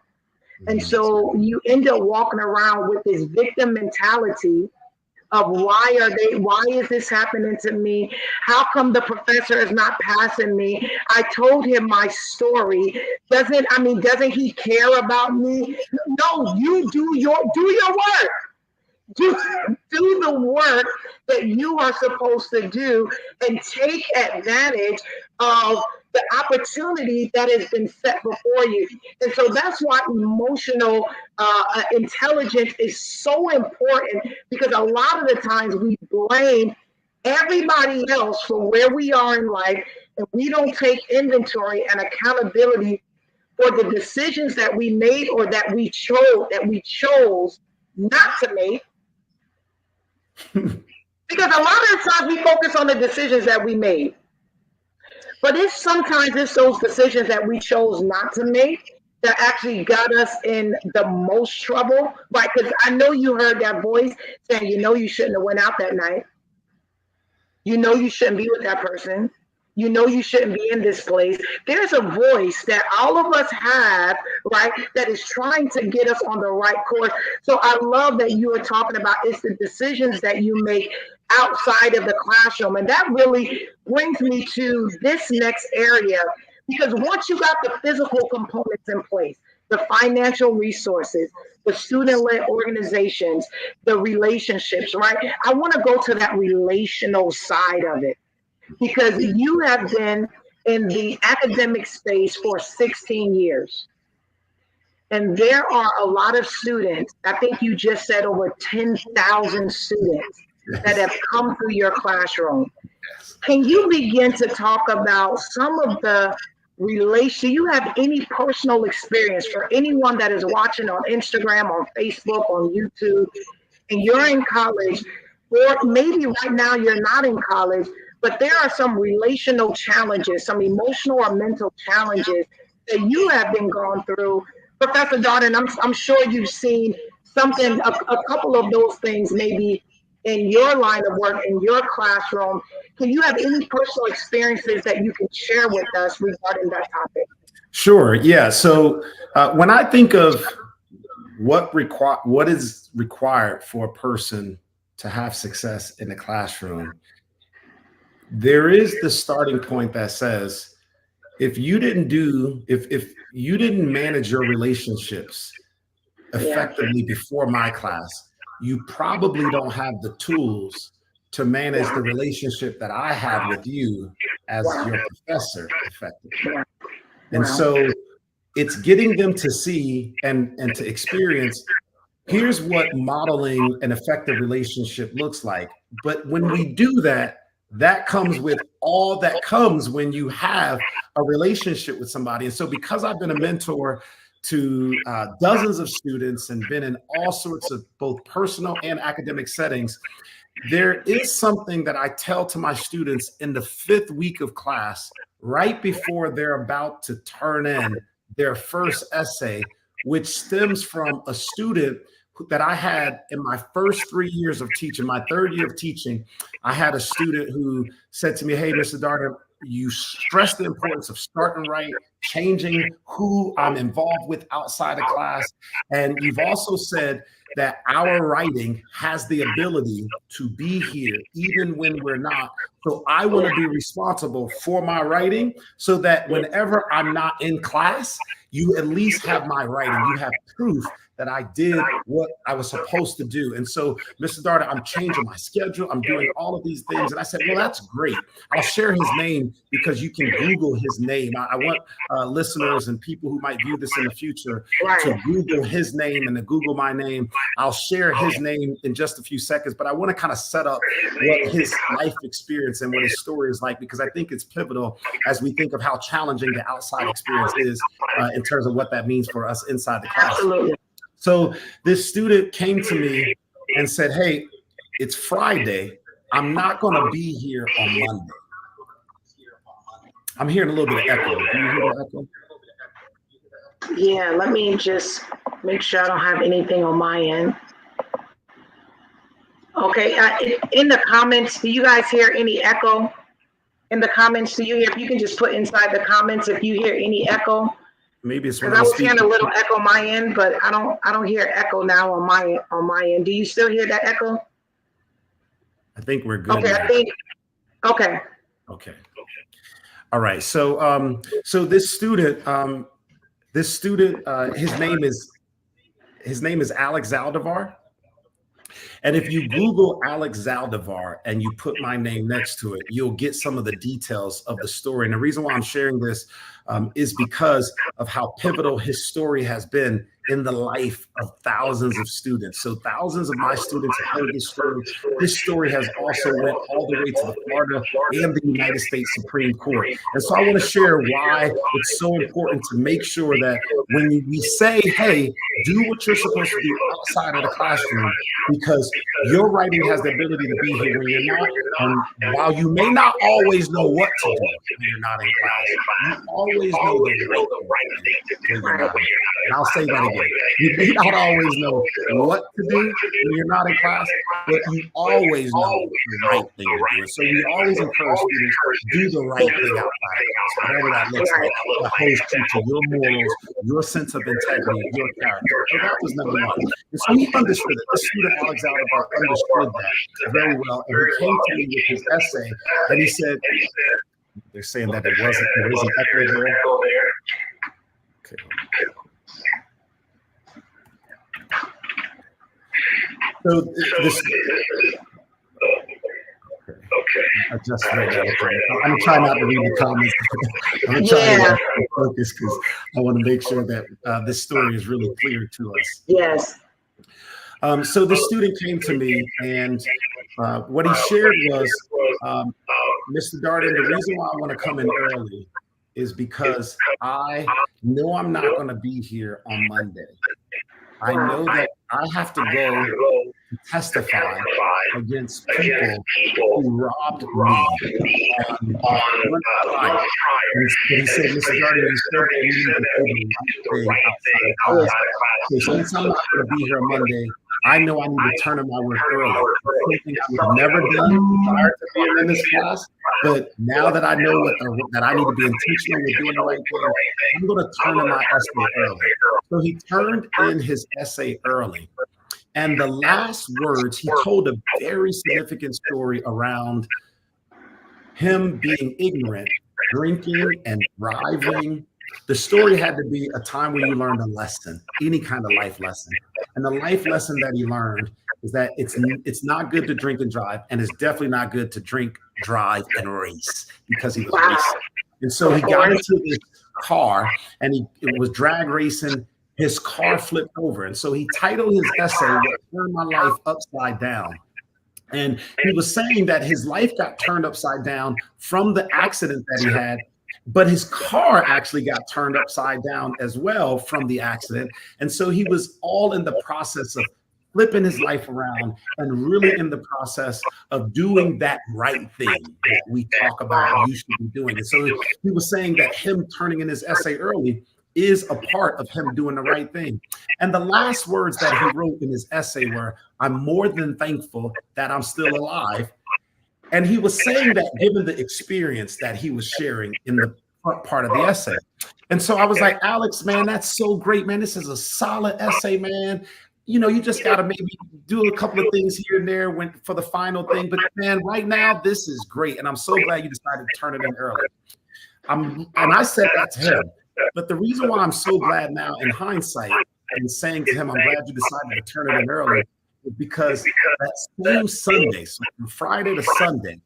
And so you end up walking around with this victim mentality of why is this happening to me? How come the professor is not passing me? I told him my story. Doesn't he care about me? No, you do your work. Do the work that you are supposed to do and take advantage of the opportunity that has been set before you. And so that's why emotional intelligence is so important, because a lot of the times we blame everybody else for where we are in life, and we don't take inventory and accountability for the decisions that we made or that we chose not to make. Because a lot of the times we focus on the decisions that we made. But sometimes it's those decisions that we chose not to make that actually got us in the most trouble, right? Because I know you heard that voice saying, you shouldn't have went out that night. You shouldn't be with that person. You shouldn't be in this place. There's a voice that all of us have, right, that is trying to get us on the right course. So I love that you were talking about it's the decisions that you make outside of the classroom. And that really brings me to this next area, because once you got the physical components in place, the financial resources, the student-led organizations, the relationships, right? I want to go to that relational side of it, because you have been in the academic space for 16 years. And there are a lot of students, I think you just said over 10,000 students that have come through your classroom. Can you begin to talk about some of the do you have any personal experience for anyone that is watching on Instagram, on Facebook, on YouTube, and you're in college, or maybe right now you're not in college, but there are some relational challenges, some emotional or mental challenges that you have been going through. Professor Darden, I'm sure you've seen something, a couple of those things maybe in your line of work, in your classroom. Can you have any personal experiences that you can share with us regarding that topic? Sure. Yeah. So when I think of what is required for a person to have success in the classroom, there is the starting point that says if you didn't manage your relationships Yeah. effectively before my class, you probably don't have the tools to manage the relationship that I have with you as Wow. your professor effectively. Wow. And Wow. so it's getting them to see and to experience, here's what modeling an effective relationship looks like. But when we do that, that comes with all that comes when you have a relationship with somebody. And so because I've been a mentor to dozens of students and been in all sorts of both personal and academic settings, there is something that I tell to my students in the 5th week of class, right before they're about to turn in their first essay, which stems from a student that I had in my first 3 years of teaching. My 3rd year of teaching, I had a student who said to me, "Hey, Mr. Darden, you stress the importance of starting right, changing who I'm involved with outside of class. And you've also said that our writing has the ability to be here even when we're not. So I want to be responsible for my writing so that whenever I'm not in class, you at least have my writing. You have proof that I did what I was supposed to do." And so, Mr. Darden, I'm changing my schedule. I'm doing all of these things. And I said, well, that's great. I'll share his name because you can Google his name. I want listeners and people who might view this in the future to Right. Google his name and to Google my name. I'll share his name in just a few seconds, but I want to kind of set up what his life experience and what his story is like, because I think it's pivotal as we think of how challenging the outside experience is in terms of what that means for us inside the class. Absolutely. So this student came to me and said, "Hey, it's Friday. I'm not going to be here on Monday." I'm hearing a little bit of echo. Do you hear the echo? Yeah, let me just make sure I don't have anything on my end. Okay, in the comments, do you guys hear any echo? In the comments, do you hear? If you can just put inside the comments if you hear any echo. Maybe it's when Because I I'm was hearing a speaking. little echo on my end, but I don't hear echo now on my end. Do you still hear that echo? I think we're good Okay, now. I think. Okay. Okay. All right. So so this student, his name is Alex Zaldivar. And if you Google Alex Zaldivar and you put my name next to it, you'll get some of the details of the story. And the reason why I'm sharing this is because of how pivotal his story has been in the life of thousands of students. So thousands of my students have heard this story. This story has also went all the way to the Florida and the United States Supreme Court. And so I want to share why it's so important to make sure that when we say, hey, do what you're supposed to do outside of the classroom, because your writing has the ability to be here when you're not. And while you may not always know what to do when you're not in class, you always know the right thing to do when you're not. And I'll say that again. You may not always know what to do when you're not in class, but you always know the right thing to do. And so we always encourage students to do the right thing outside of class, whatever that looks like, that holds true to your morals, your sense of integrity, your character. So that was number one. And so he understood it. This student, Alex Zaldivar, understood that very well. And he came to me with his essay, and he said, they're saying that there was an echo there. Okay. So this. Okay. I just read that. Okay. I'm trying not to read the comments. I'm trying to focus because I want to make sure that this story is really clear to us. Yes. So the student came to me, and what he shared was, Mr. Darden, the reason why I want to come in early is because I know I'm not going to be here on Monday. I know that I have to go to testify against people who robbed me on trial. And he said, Mr. Darden, you said that you need to do the right thing outside of class. So since I'm not going to be here on Monday, I know I need to turn in my work early. It's something I would have never done prior to being in this class. But now that I know that I need to be intentional with doing the right thing, I'm going to turn in my essay early. So he turned in his essay early. And the last words, he told a very significant story around him being ignorant, drinking and driving. The story had to be a time where you learned a lesson, any kind of life lesson. And the life lesson that he learned is that it's not good to drink and drive, and it's definitely not good to drink, drive, and race, because he was racing. And so he got into this car and it was drag racing. His car flipped over. And so he titled his essay, "What Turned My Life Upside Down." And he was saying that his life got turned upside down from the accident that he had, but his car actually got turned upside down as well from the accident. And so he was all in the process of flipping his life around and really in the process of doing that right thing that we talk about you should be doing. And so he was saying that him turning in his essay early is a part of him doing the right thing. And the last words that he wrote in his essay were, "I'm more than thankful that I'm still alive." And he was saying that given the experience that he was sharing in the front part of the essay. And so I was like, Alex, man, that's so great, man. This is a solid essay, man. You know, you just got to maybe do a couple of things here and there for the final thing. But man, right now, this is great. And I'm so glad you decided to turn it in early. And I said that to him. But the reason why I'm so glad now in hindsight and saying to him, I'm glad you decided to turn it in early, is because that same Sunday, so from Friday to Sunday,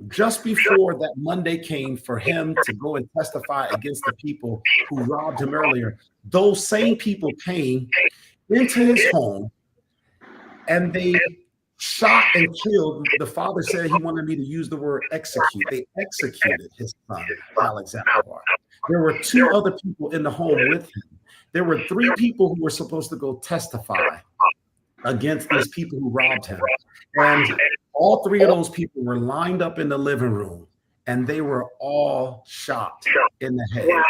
just before that Monday came for him to go and testify against the people who robbed him earlier, those same people came into his home and they shot and killed. The father said he wanted me to use the word execute. They executed his son, Alex Alvar. There were 2 other people in the home with him. There were 3 people who were supposed to go testify against these people who robbed him. And all 3 of those people were lined up in the living room and they were all shot in the head.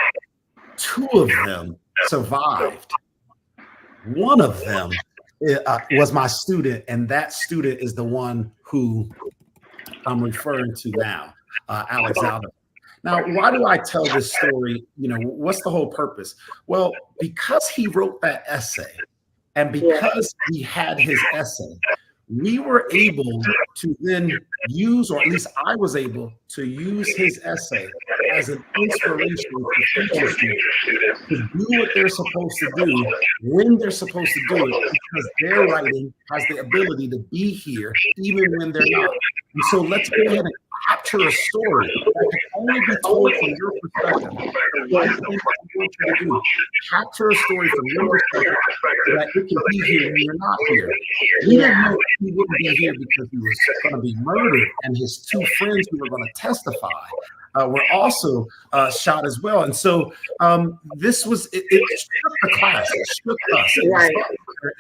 2 of them survived. 1 of them was my student, and that student is the one who I'm referring to now, Alex Alvar. Now, why do I tell this story? You know, what's the whole purpose? Well, because he wrote that essay and because he had his essay, we were able to then use, or at least I was able to use his essay as an inspiration to future students to do what they're supposed to do when they're supposed to do it, because their writing has the ability to be here even when they're not. And so let's go ahead and capture a story that can only be told from your perspective. Capture a story from your perspective so that it can be here when you're not here. We didn't know he wouldn't be here because he was going to be murdered, and his 2 friends who were going to testify were also shot as well. And so this was, it shook the class, it shook us.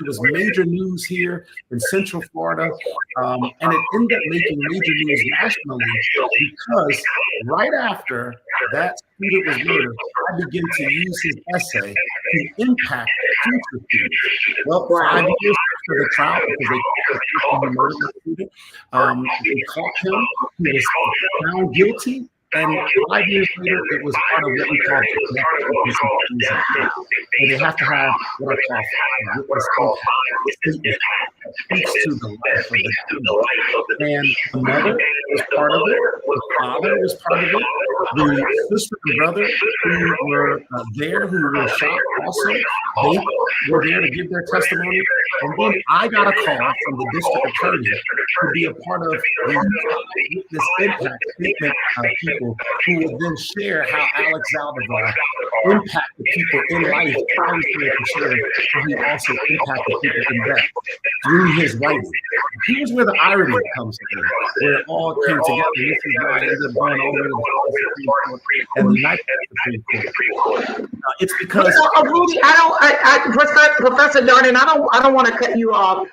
It was major news here in Central Florida, and it ended up making major news nationally because right after that student was murdered, I began to use his essay to impact future students. Well, 5 years after the trial, because they murdered the student, they caught him, he was found guilty. And 5 years later, it was part of what we call and they have to have what I call witness statement that speaks to the life of the student. And the mother was part of it. The father was part of it. The sister and brother who were there, who were shot also, they were there to give their testimony. And then I got a call from the district attorney to be a part of this impact statement people who would then share how Alex Alvar impacted people in life. I was there to share how he also impacted people in death through his writing. Here's where the irony comes in, where it all came together. This is why I ended up going all the way to the Supreme Court and the United States Supreme Court. It's because Rudy, Professor Darden, I don't want to cut you off.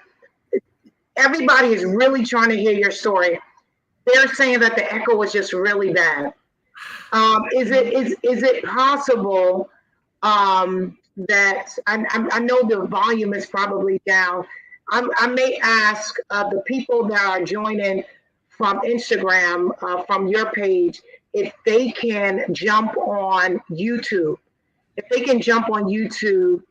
Everybody is really trying to hear your story. They're saying that the echo was just really bad. Is it possible that I know the volume is probably down, I may ask the people that are joining from Instagram, from your page, if they can jump on YouTube. If they can jump on YouTube,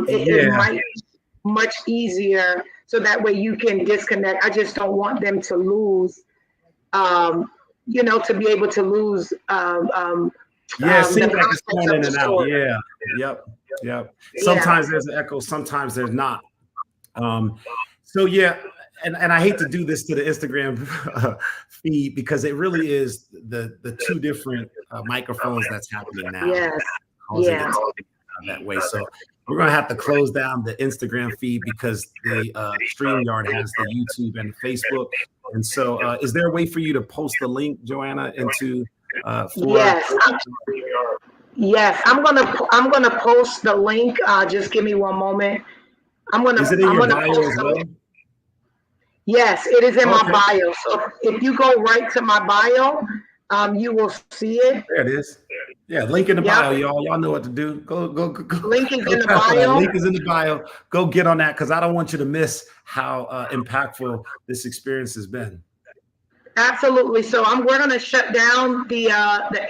it Yeah. might be much easier so that way you can disconnect. I just don't want them to lose, um, to be able to lose Yeah, it the seems like it's context going of in the and out. story. Yeah. Yep. Yep. Yeah. Sometimes there's an echo, sometimes there's not. Um, so yeah, and I hate to do this to the Instagram feed because it really is the two different microphones that's happening now, Yes. causing Yeah. it to be that way. So we're gonna have to close down the Instagram feed because the StreamYard has the YouTube and Facebook. And so, is there a way for you to post the link, Joanna, into for? Yes. Yes. I'm gonna post the link. Just give me one moment. I'm Is gonna it in I'm your gonna bio post as the well? link. Yes, it is in my Okay, bio. So if you go right to my bio, you will see it. there it is. Yeah, link in the Yep. bio, y'all. Y'all know what to do. Link is Go in the tap for that. bio. Link is in the bio. Go get on that because I don't want you to miss how impactful this experience has been. Absolutely. So we're gonna shut down the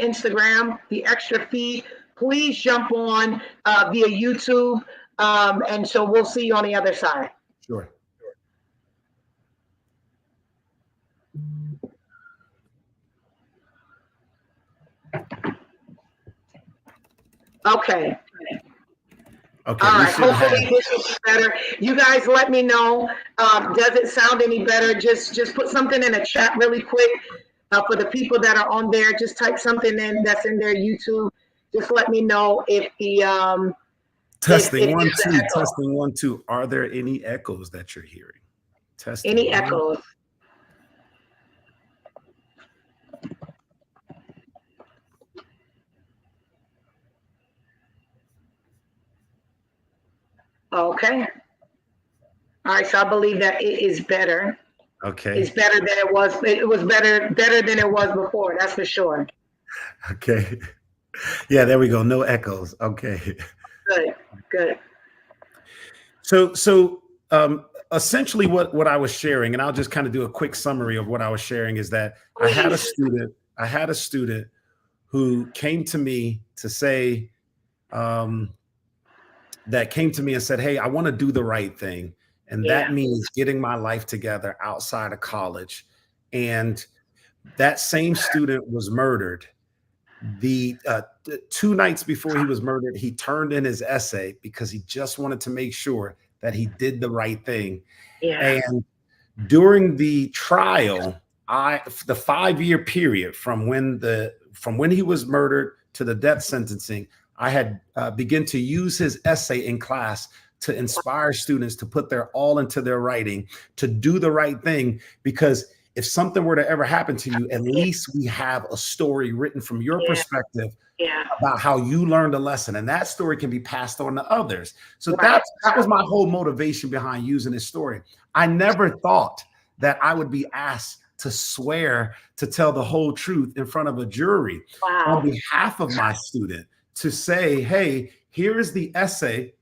Instagram, the extra feed. Please jump on via YouTube, and so we'll see you on the other side. Sure. Okay. Okay, All we right. should have. Hopefully this will be better. You guys, let me know. Does it sound any better? Just put something in a chat really quick for the people that are on there. Just type something in that's in their YouTube. Just let me know if the Testing if one, there's an two, echo. testing one, two. Are there any echoes that you're hearing? Testing Any one. echoes? Okay. All right. So I believe that it is better. It's Okay. better than it was. It was better than it was before. That's for sure. Okay. Yeah, there we go. No echoes. Okay. Good. Good. So essentially what I was sharing, and I'll just kind of do a quick summary of what I was sharing, is that Please. I had a student who came to me to say, um, that came to me and said, "Hey, I want to do the right thing, and that Yeah. means getting my life together outside of college." And that same student was murdered. The 2 nights before he was murdered, he turned in his essay because he just wanted to make sure that he did the right thing. Yeah. And during the trial, the 5 year period from when he was murdered to the death sentencing, I had begun to use his essay in class to inspire students to put their all into their writing, to do the right thing, because if something were to ever happen to you, at least we have a story written from your Yeah. perspective Yeah. about how you learned a lesson, and that story can be passed on to others. So Right. that was my whole motivation behind using this story. I never thought that I would be asked to swear to tell the whole truth in front of a jury on Wow. behalf of my student, to say, "Hey, here is the essay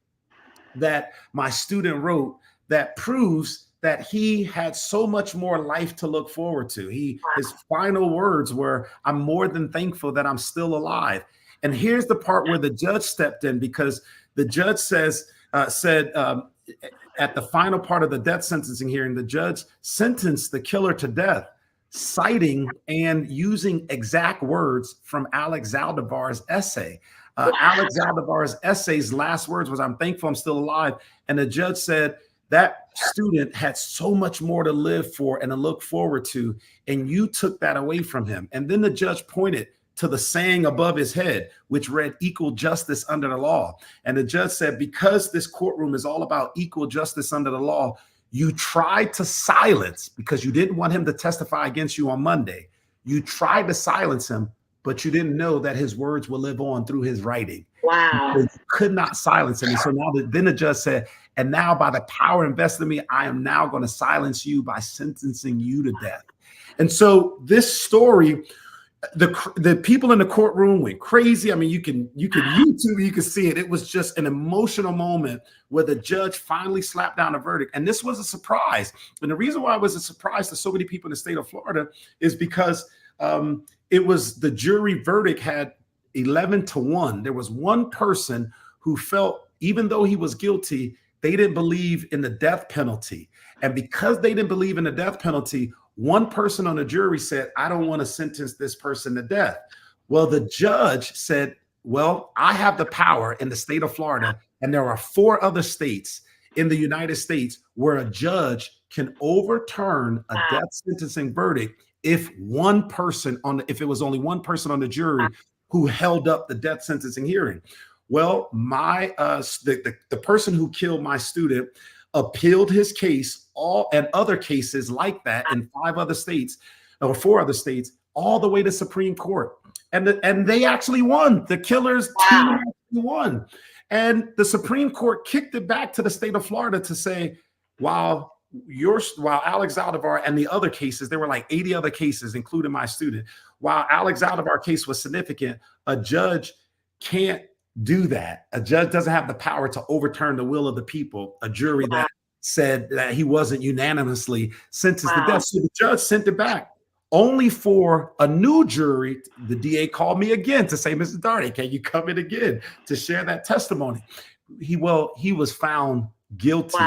that my student wrote that proves that he had so much more life to look forward to." His final words were, "I'm more than thankful that I'm still alive." And here's the part where the judge stepped in, because the judge said at the final part of the death sentencing hearing, the judge sentenced the killer to death, citing and using exact words from Alex Zaldivar's essay. Alex Zaldivar's essay's last words was, "I'm thankful I'm still alive." And the judge said that student had so much more to live for and to look forward to, and you took that away from him. And then the judge pointed to the saying above his head, which read, "Equal justice under the law." And the judge said, because this courtroom is all about equal justice under the law, you tried to silence, because you didn't want him to testify against you on Monday. You tried to silence him, but you didn't know that his words will live on through his writing. Wow. You could not silence him. And so then the judge said, "And now by the power invested in me, I am now going to silence you by sentencing you to death." And so this story The people in the courtroom went crazy. I mean, you can YouTube, you can see it. It was just an emotional moment where the judge finally slapped down a verdict. And this was a surprise. And the reason why it was a surprise to so many people in the state of Florida is because it was the jury verdict had 11-1. There was one person who felt, even though he was guilty, they didn't believe in the death penalty. And because they didn't believe in the death penalty, one person on the jury said, I don't want to sentence this person to death. Well, the judge said, well, I have the power in the state of Florida, and there are 4 other states in the United States where a judge can overturn a death sentencing verdict if it was only one person on the jury who held up the death sentencing hearing. Well, the person who killed my student appealed his case, and other cases like that in 5 other states or 4 other states, all the way to Supreme Court. And they actually won. The killer's team actually won. And the Supreme Court kicked it back to the state of Florida to say, while Alex Aldavar and the other cases, there were like 80 other cases, including my student. While Alex Aldavar case was significant, a judge can't do that. A judge doesn't have the power to overturn the will of the people. A jury that said that he wasn't unanimously sentenced to death. So the judge sent it back, only for a new jury. The DA called me again to say, Mr. Darden, can you come in again to share that testimony? He was found guilty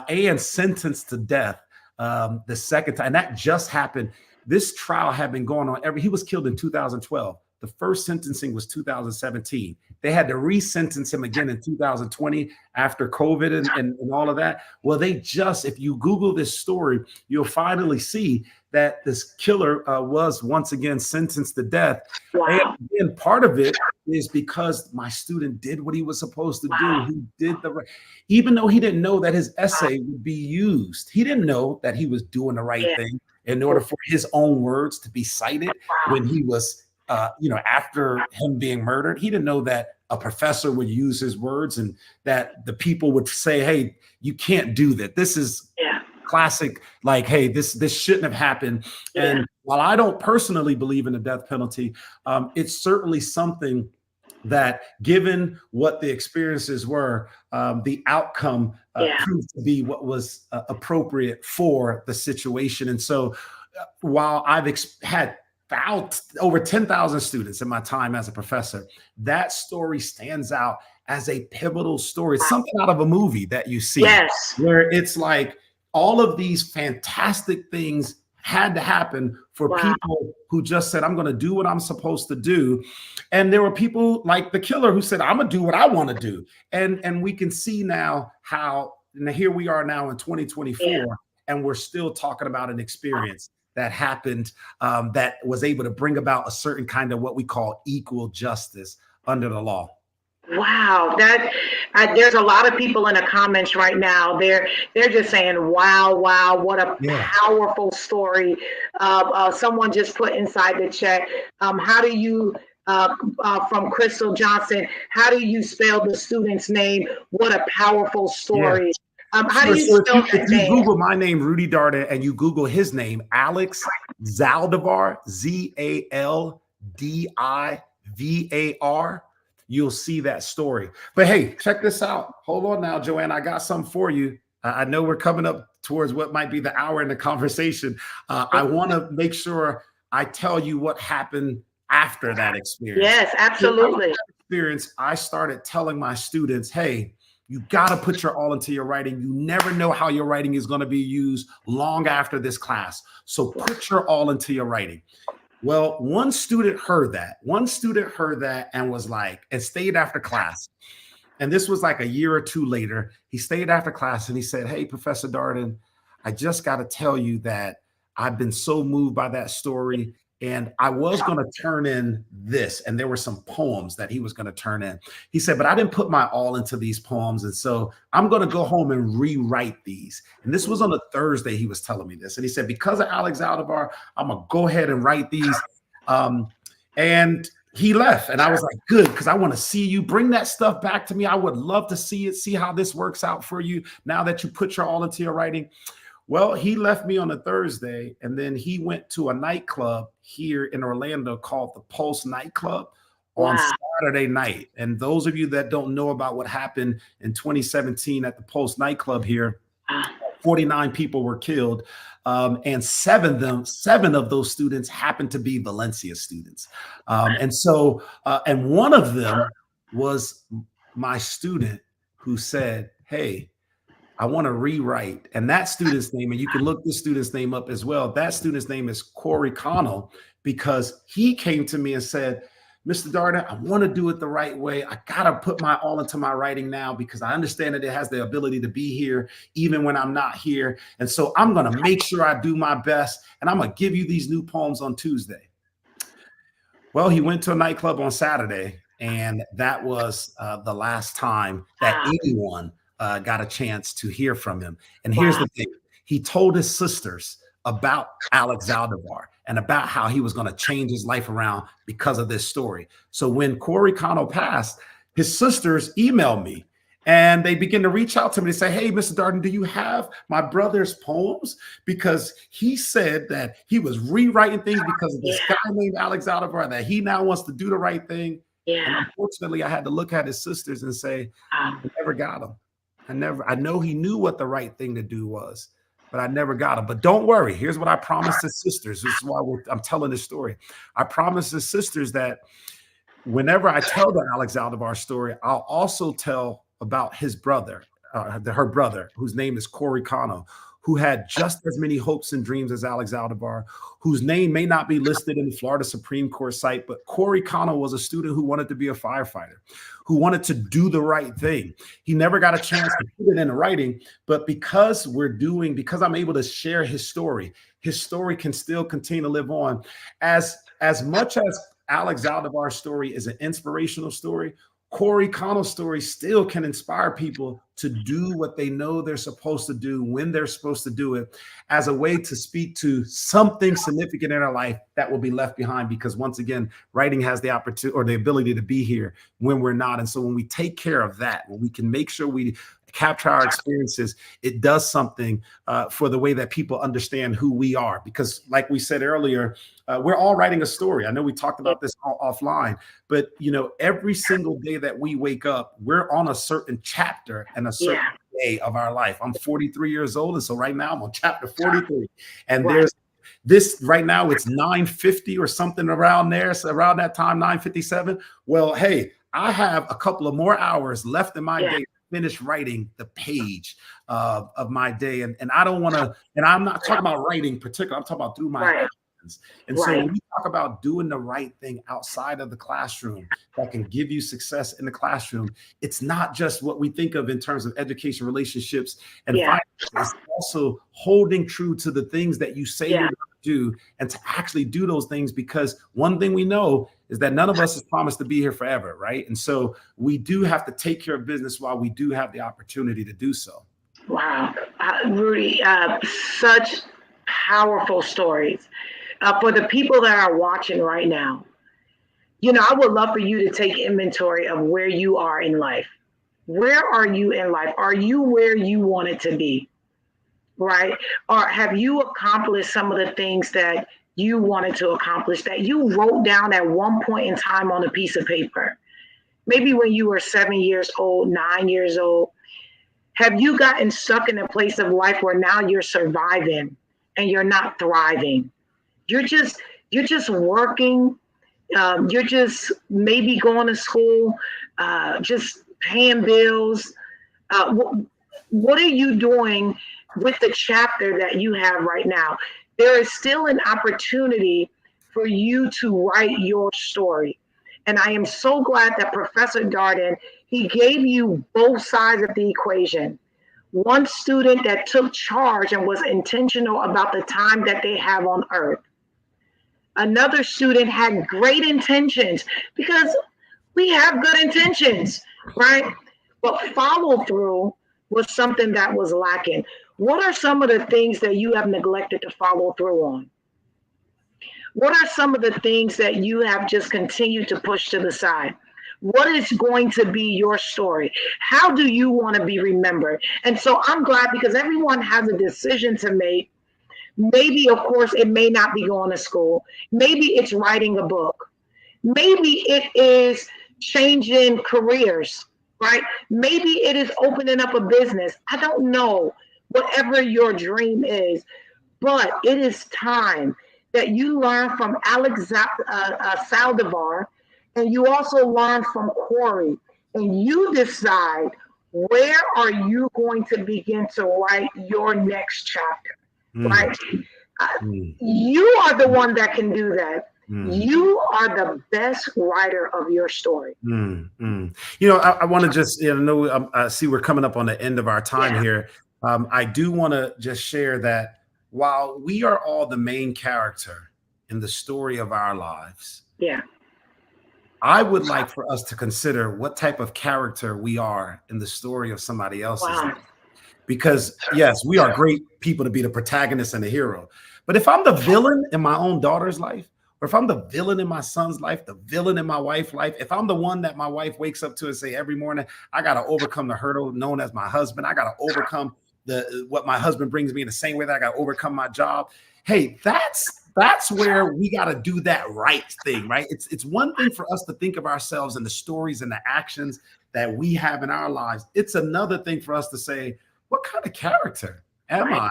and sentenced to death the second time. And that just happened. This trial had been going on he was killed in 2012. The first sentencing was 2017. They had to re-sentence him again in 2020 after COVID and all of that. Well, if you Google this story, you'll finally see that this killer was once again sentenced to death. And again, part of it is because my student did what he was supposed to do. He did even though he didn't know that his essay would be used. He didn't know that he was doing the right thing in order for his own words to be cited when he was after him being murdered. He didn't know that a professor would use his words and that the people would say, hey, you can't do that. This is classic, like, hey, this shouldn't have happened. And while I don't personally believe in the death penalty, it's certainly something that, given what the experiences were, the outcome proved to be what was appropriate for the situation. And so while I've had over 10,000 students in my time as a professor, that story stands out as a pivotal story. It's something out of a movie that you see, where it's like all of these fantastic things had to happen for people who just said, I'm going to do what I'm supposed to do. And there were people like the killer who said, I'm going to do what I want to do. And we can see now and here we are now in 2024, and we're still talking about an experience that happened that was able to bring about a certain kind of what we call equal justice under the law. Wow, there's a lot of people in the comments right now. They're just saying, wow, what a powerful story. Someone just put inside the chat, how do you, from Crystal Johnson, how do you spell the student's name? What a powerful story. How do you spell that name? If you Google my name, Rudy Darden, and you Google his name, Alex Zaldivar, Zaldivar, you'll see that story. But hey, check this out. Hold on now, Joanne. I got something for you. I know we're coming up towards what might be the hour in the conversation. I want to make sure I tell you what happened after that experience. Yes, absolutely. After that experience, I started telling my students, hey, you got to put your all into your writing. You never know how your writing is going to be used long after this class. So put your all into your writing. Well, one student heard that. And was like, and stayed after class. And this was like a year or two later. He stayed after class and he said, hey, Professor Darden, I just got to tell you that I've been so moved by that story. And I was going to turn in this. And there were some poems that he was going to turn in. He said, but I didn't put my all into these poems. And so I'm going to go home and rewrite these. And this was on a Thursday. He was telling me this. And he said, because of Alex Aldavar, I'm going to go ahead and write these. And he left. And I was like, good, because I want to see you bring that stuff back to me. I would love to see it, see how this works out for you now that you put your all into your writing. Well, he left me on a Thursday, and then he went to a nightclub here in Orlando called the Pulse Nightclub on Wow. Saturday night. And those of you that don't know about what happened in 2017 at the Pulse Nightclub here, Wow. 49 people were killed, and seven of those students happened to be Valencia students, and one of them was my student who said, "Hey, I want to rewrite." And that student's name, and you can look this student's name up as well. That student's name is Corey Connell, because he came to me and said, "Mr. Darden, I want to do it the right way. I got to put my all into my writing now because I understand that it has the ability to be here even when I'm not here. And so I'm going to make sure I do my best. And I'm going to give you these new poems on Tuesday." Well, he went to a nightclub on Saturday, and that was the last time that anyone got a chance to hear from him. And here's the thing. He told his sisters about Alex Zaldivar and about how he was going to change his life around because of this story. So when Corey Connell passed, his sisters emailed me and they begin to reach out to me to say, "Hey, Mr. Darden, do you have my brother's poems? Because he said that he was rewriting things because of this guy named Alex Zaldivar, that he now wants to do the right thing." And unfortunately, I had to look at his sisters and say, "I never got him. I know he knew what the right thing to do was, but I never got him. But don't worry. Here's what I promised his sisters." This is why I'm telling this story. I promised his sisters that whenever I tell the Alex Zaldivar story, I'll also tell about his brother, her brother, whose name is Corey Connell, who had just as many hopes and dreams as Alex Zaldivar, whose name may not be listed in the Florida Supreme Court site, but Corey Connell was a student who wanted to be a firefighter, who wanted to do the right thing. He never got a chance to put it in writing, but because I'm able to share his story can still continue to live on. As much as Alex Zaldivar's story is an inspirational story, Corey Connell's story still can inspire people to do what they know they're supposed to do when they're supposed to do it, as a way to speak to something significant in our life that will be left behind. Because once again, writing has the opportunity or the ability to be here when we're not. And so when we take care of that, when we can make sure we capture our experiences, it does something for the way that people understand who we are. Because like we said earlier, we're all writing a story. I know we talked about this offline, but every single day that we wake up, we're on a certain chapter and a certain day of our life. I'm 43 years old, and so right now I'm on chapter 43. And there's this right now, it's 9:50 or something around there. So around that time, 9:57. Well, hey, I have a couple of more hours left in my day. Finish writing the page of my day. And I don't want to, and I'm not talking about writing particular, I'm talking about through my actions. And so when we talk about doing the right thing outside of the classroom that can give you success in the classroom, it's not just what we think of in terms of education, relationships, and finance. It's also holding true to the things that you say you're going to do, and to actually do those things, because one thing we know is that none of us is promised to be here forever, right? And so we do have to take care of business while we do have the opportunity to do so. Wow, Rudy, such powerful stories. For the people that are watching right now, I would love for you to take inventory of where you are in life. Where are you in life? Are you where you wanted to be? Right? Or have you accomplished some of the things that you wanted to accomplish that you wrote down at one point in time on a piece of paper? Maybe when you were 7 years old, 9 years old. Have you gotten stuck in a place of life where now you're surviving and you're not thriving? You're just working. You're just maybe going to school, just paying bills. What are you doing with the chapter that you have right now? There is still an opportunity for you to write your story. And I am so glad that Professor Darden, he gave you both sides of the equation. One student that took charge and was intentional about the time that they have on earth. Another student had great intentions, because we have good intentions, right? But follow through was something that was lacking. What are some of the things that you have neglected to follow through on? What are some of the things that you have just continued to push to the side? What is going to be your story? How do you want to be remembered? And so I'm glad because everyone has a decision to make. Maybe, of course, it may not be going to school. Maybe it's writing a book. Maybe it is changing careers, right? Maybe it is opening up a business. I don't know. Whatever your dream is, but it is time that you learn from Saldivar, and you also learn from Corey, and you decide where are you going to begin to write your next chapter, Mm, right? Uh, mm, you are the one that can do that. mm, You are the best writer of your story. mm. I want to just, know, I see we're coming up on the end of our time Yeah, here. I do want to just share that while we are all the main character in the story of our lives, yeah. I would like for us to consider what type of character we are in the story of somebody else's Wow. life. Because yes, we are great people to be the protagonist and the hero. But if I'm the villain in my own daughter's life, or if I'm the villain in my son's life, the villain in my wife's life, if I'm the one that my wife wakes up to and say every morning, I got to overcome the hurdle known as my husband. I got to overcome what my husband brings me in the same way that I got to overcome my job. Hey, that's where we got to do that right thing, right? It's one thing for us to think of ourselves and the stories and the actions that we have in our lives. It's another thing for us to say, what kind of character am Right. I,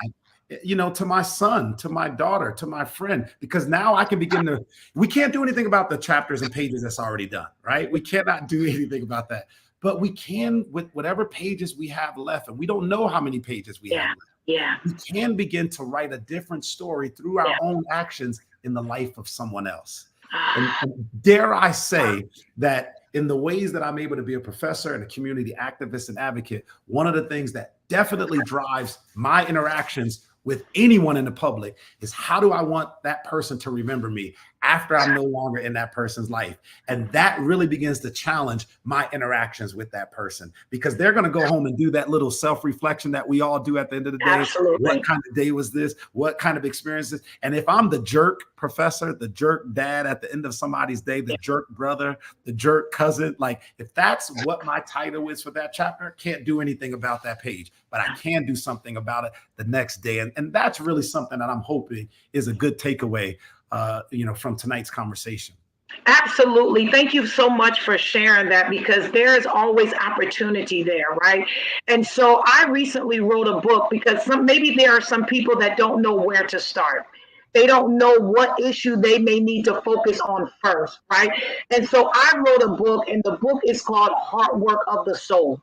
to my son, to my daughter, to my friend? Because now I can begin to, we can't do anything about the chapters and pages that's already done, right? We cannot do anything about that. But we can, with whatever pages we have left, and we don't know how many pages we have Yeah. left, Yeah. we can begin to write a different story through our Yeah. own actions in the life of someone else. And, Ah, and dare I say that in the ways that I'm able to be a professor and a community activist and advocate, one of the things that definitely drives my interactions with anyone in the public is how do I want that person to remember me after I'm no longer in that person's life? And that really begins to challenge my interactions with that person, because they're going to go home and do that little self-reflection that we all do at the end of the day. What absolutely. kind of day was this? What kind of experiences? And if I'm the jerk professor, the jerk dad at the end of somebody's day, the Yeah. jerk brother, the jerk cousin, like if that's what my title is for that chapter, can't do anything about that page, but I can do something about it the next day. And that's really something that I'm hoping is a good takeaway, from tonight's conversation. Absolutely. Thank you so much for sharing that because there is always opportunity there, right? And so I recently wrote a book because maybe there are some people that don't know where to start. They don't know what issue they may need to focus on first, right? And so I wrote a book, and the book is called Heart Work of the Soul.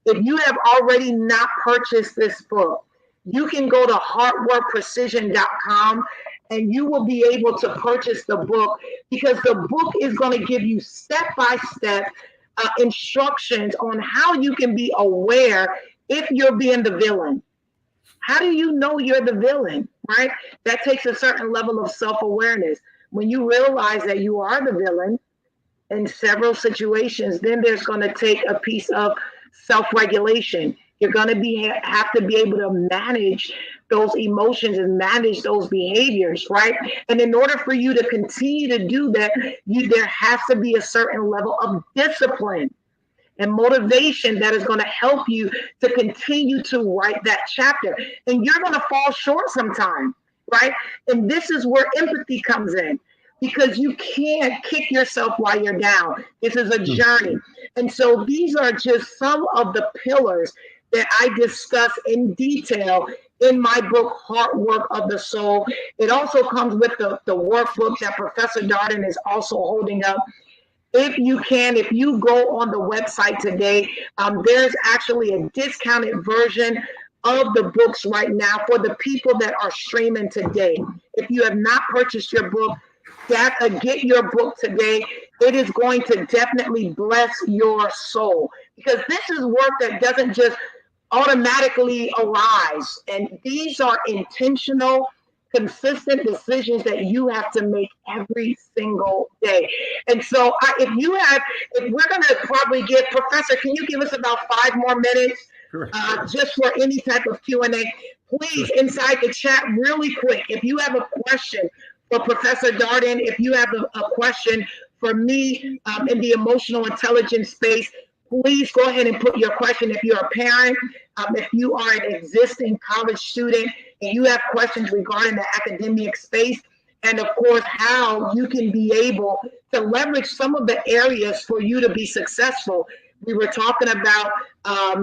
If you have already not purchased this book, you can go to heartworkprecision.com and you will be able to purchase the book because the book is going to give you step by step instructions on how you can be aware if you're being the villain. How do you know you're the villain, right? That takes a certain level of self awareness. When you realize that you are the villain, in several situations, then there's going to take a piece of self-regulation. You're going to have to be able to manage those emotions and manage those behaviors, right? And in order for you to continue to do that, there has to be a certain level of discipline and motivation that is going to help you to continue to write that chapter. And you're going to fall short sometime, right? And this is where empathy comes in because you can't kick yourself while you're down. This is a journey. And so these are just some of the pillars that I discuss in detail in my book, Heart Work of the Soul. It also comes with the workbook that Professor Darden is also holding up. If you can, if you go on the website today, there's actually a discounted version of the books right now for the people that are streaming today. If you have not purchased your book, get your book today. It is going to definitely bless your soul because this is work that doesn't just automatically arise. And these are intentional, consistent decisions that you have to make every single day. And so, if we're going to probably give Professor, can you give us about 5 more minutes Sure. just for any type of Q&A? Please, Sure. inside the chat, really quick, if you have a question for Professor Darden, if you have a question For me, in the emotional intelligence space, please go ahead and put your question. If you're a parent, if you are an existing college student and you have questions regarding the academic space, and of course, how you can be able to leverage some of the areas for you to be successful. We were talking about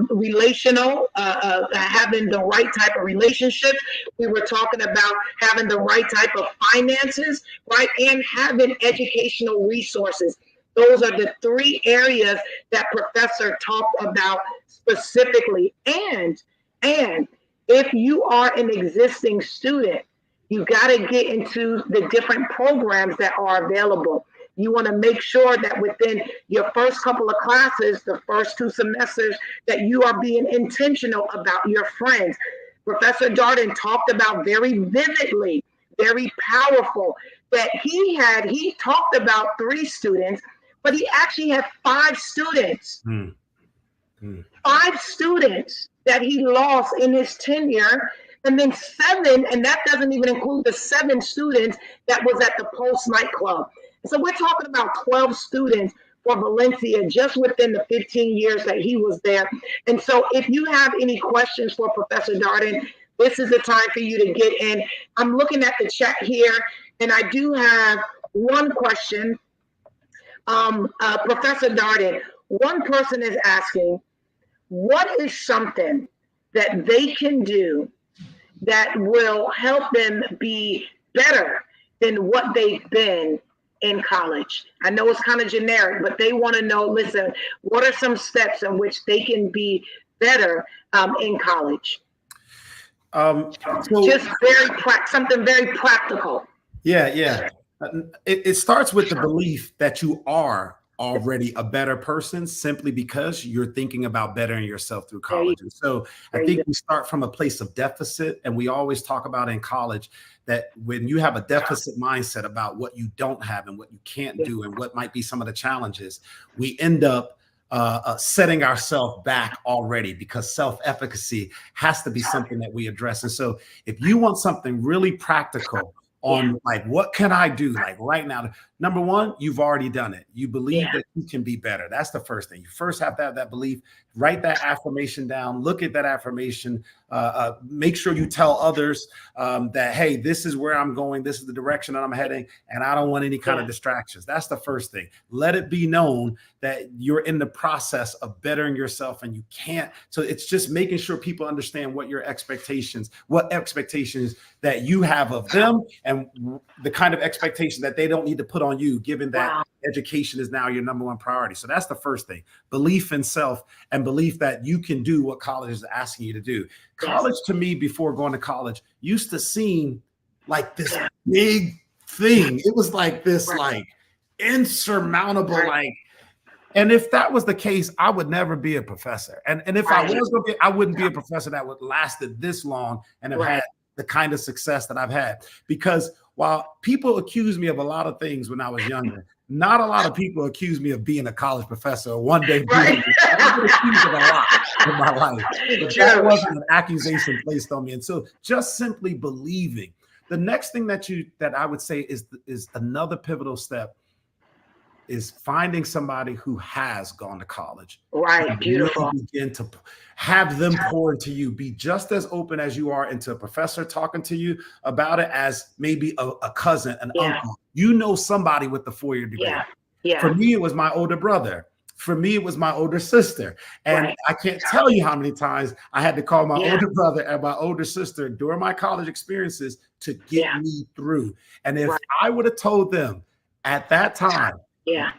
relational, having the right type of relationships. We were talking about having the right type of finances, right? And having educational resources. Those are the three areas that Professor talked about specifically. And if you are an existing student, you got to get into the different programs that are available. You want to make sure that within your first couple of classes, the first 2 semesters, that you are being intentional about your friends. Professor Darden talked about very vividly, very powerful, that he talked about 3 students, but he actually had 5 students. 5 students that he lost in his tenure, and then 7, and that doesn't even include the 7 students that was at the Post nightclub. So we're talking about 12 students for Valencia just within the 15 years that he was there. And so if you have any questions for Professor Darden, this is the time for you to get in. I'm looking at the chat here, and I do have one question. Professor Darden, one person is asking, what is something that they can do that will help them be better than what they've been in college? I know it's kind of generic, but they want to know, listen, what are some steps in which they can be better in college? Just something very practical. Yeah. It starts with the belief that you are already a better person simply because you're thinking about bettering yourself through college. And so I think we start from a place of deficit, and we always talk about in college that when you have a deficit mindset about what you don't have and what you can't do and what might be some of the challenges, we end up setting ourselves back already, because self-efficacy has to be something that we address. And so if you want something really practical on like, what can I do like right now? Number one, you've already done it. You believe that you can be better. That's the first thing. You first have to have that belief. Write that affirmation down. Look at that affirmation. Make sure you tell others that, hey, this is where I'm going. This is the direction that I'm heading, and I don't want any kind of distractions. That's the first thing. Let it be known that you're in the process of bettering yourself, and you can't. So it's just making sure people understand what expectations that you have of them, and the kind of expectation that they don't need to put on you, given that education is now your number one priority. So that's the first thing. Belief in self and belief that you can do what college is asking you to do. College, to me, before going to college, used to seem like this big thing. It was like this like insurmountable and if that was the case, I would never be a professor. And if I was going to be, I wouldn't be a professor that would lasted this long and have had the kind of success that I've had. Because while people accuse me of a lot of things when I was younger, not a lot of people accuse me of being a college professor or one day being I've been accused of a lot in my life. But that wasn't an accusation placed on me. And so just simply believing. The next thing that I would say is another pivotal step is finding somebody who has gone to college. Right, beautiful. Really begin to have them pour into you. Be just as open as you are into a professor talking to you about it as maybe a cousin, an uncle. You know somebody with the 4-year degree. For me, it was my older brother. For me, it was my older sister. And I can't tell you how many times I had to call my older brother and my older sister during my college experiences to get me through. And if I would have told them at that time,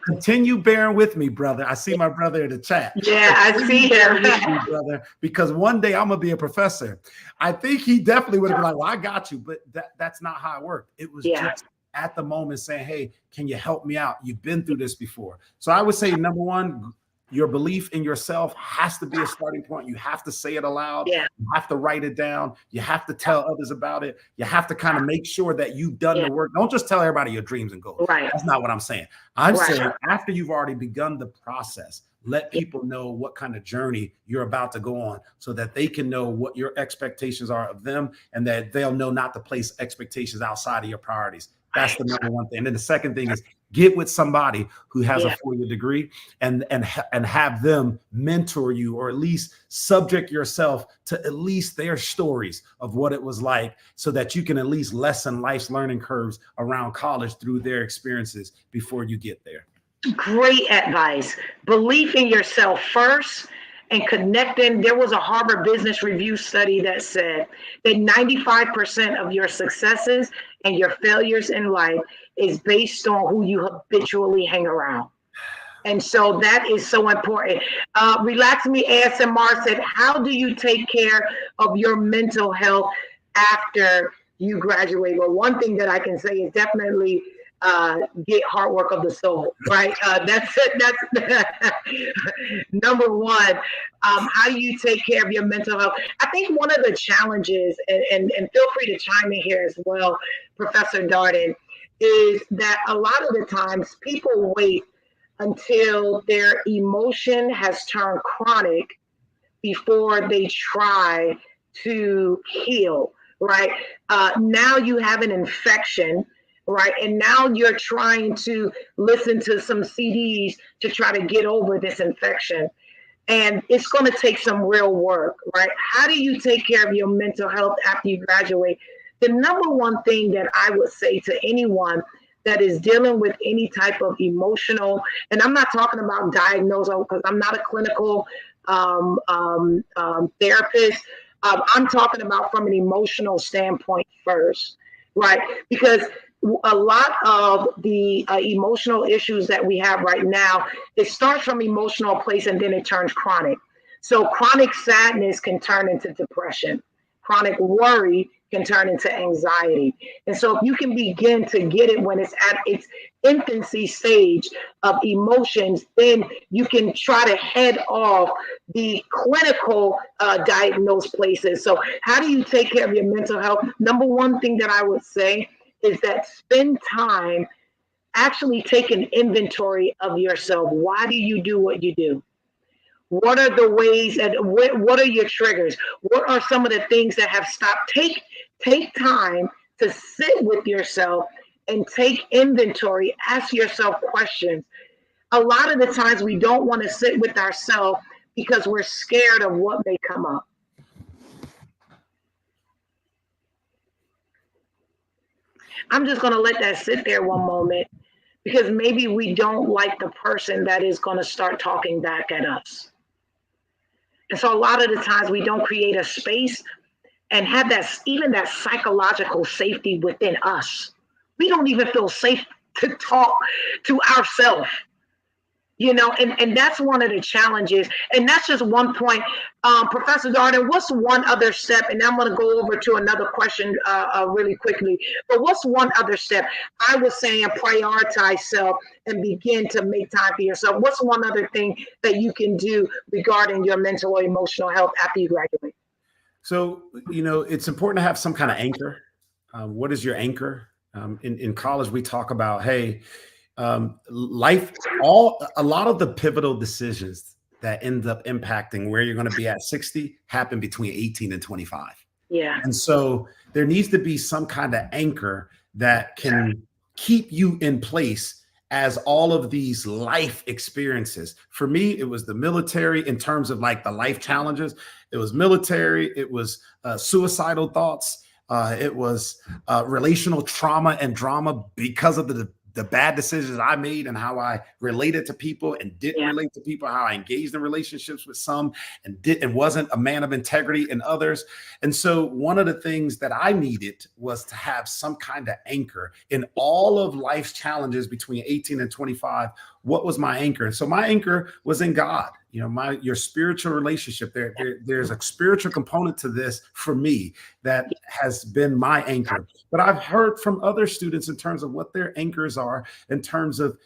continue bearing with me, brother. I see my brother in the chat. I see him. Me, brother, because one day I'm gonna be a professor. I think he definitely would have been like, well, I got you, but that's not how it worked. It was just at the moment saying, hey, can you help me out? You've been through this before. So I would say, number one, your belief in yourself has to be a starting point. You have to say it aloud. You have to write it down. You have to tell others about it. You have to kind of make sure that you've done the work. Don't just tell everybody your dreams and goals. That's not what I'm saying. I'm saying after you've already begun the process, let people know what kind of journey you're about to go on so that they can know what your expectations are of them and that they'll know not to place expectations outside of your priorities. That's the number one thing. And then the second thing is get with somebody who has a Yeah. 4-year degree and have them mentor you, or at least subject yourself to at least their stories of what it was like, so that you can at least lessen life's learning curves around college through their experiences before you get there. Great advice. Believe in yourself first and connecting. There was a Harvard Business Review study that said that 95% of your successes and your failures in life is based on who you habitually hang around. And so that is so important. Relax Me ASMR said, how do you take care of your mental health after you graduate? Well, one thing that I can say is definitely get hard work of the soul, right? That's it. That's number one. How do you take care of your mental health? I think one of the challenges, and feel free to chime in here as well, Professor Darden, is that a lot of the times people wait until their emotion has turned chronic before they try to heal, right? Now you have an infection, right? And now you're trying to listen to some CDs to try to get over this infection. And it's going to take some real work, right? How do you take care of your mental health after you graduate? The number one thing that I would say to anyone that is dealing with any type of emotional, and I'm not talking about diagnosis because I'm not a clinical therapist. I'm talking about from an emotional standpoint first, right? Because a lot of the emotional issues that we have right now, it starts from emotional place and then it turns chronic. So chronic sadness can turn into depression. Chronic worry can turn into anxiety. And so if you can begin to get it when it's at its infancy stage of emotions, then you can try to head off the clinical diagnosed places. So how do you take care of your mental health? Number one thing that I would say is that spend time actually take an inventory of yourself. Why do you do what you do? What are the ways and what are your triggers? What are some of the things that have stopped? Take time to sit with yourself and take inventory. Ask yourself questions. A lot of the times we don't want to sit with ourselves because we're scared of what may come up. I'm just going to let that sit there one moment because maybe we don't like the person that is going to start talking back at us. And so a lot of the times we don't create a space and have that, even that psychological safety within us. We don't even feel safe to talk to ourselves. And that's one of the challenges. And that's just one point. Professor Darden, what's one other step? And I'm going to go over to another question really quickly. But what's one other step? I was saying prioritize self and begin to make time for yourself. What's one other thing that you can do regarding your mental or emotional health after you graduate? So, it's important to have some kind of anchor. What is your anchor? In college, we talk about, hey, life, a lot of the pivotal decisions that end up impacting where you're going to be at 60 happen between 18 and 25. Yeah. And so there needs to be some kind of anchor that can keep you in place as all of these life experiences. For me, it was the military in terms of like the life challenges. It was military. It was suicidal thoughts. It was relational trauma and drama because of the bad decisions I made and how I related to people and didn't relate to people, how I engaged in relationships with some and wasn't a man of integrity in others. And so one of the things that I needed was to have some kind of anchor in all of life's challenges between 18 and 25. What was my anchor? And so my anchor was in God. Your spiritual relationship. There's a spiritual component to this for me that has been my anchor. But I've heard from other students in terms of what their anchors are, in terms of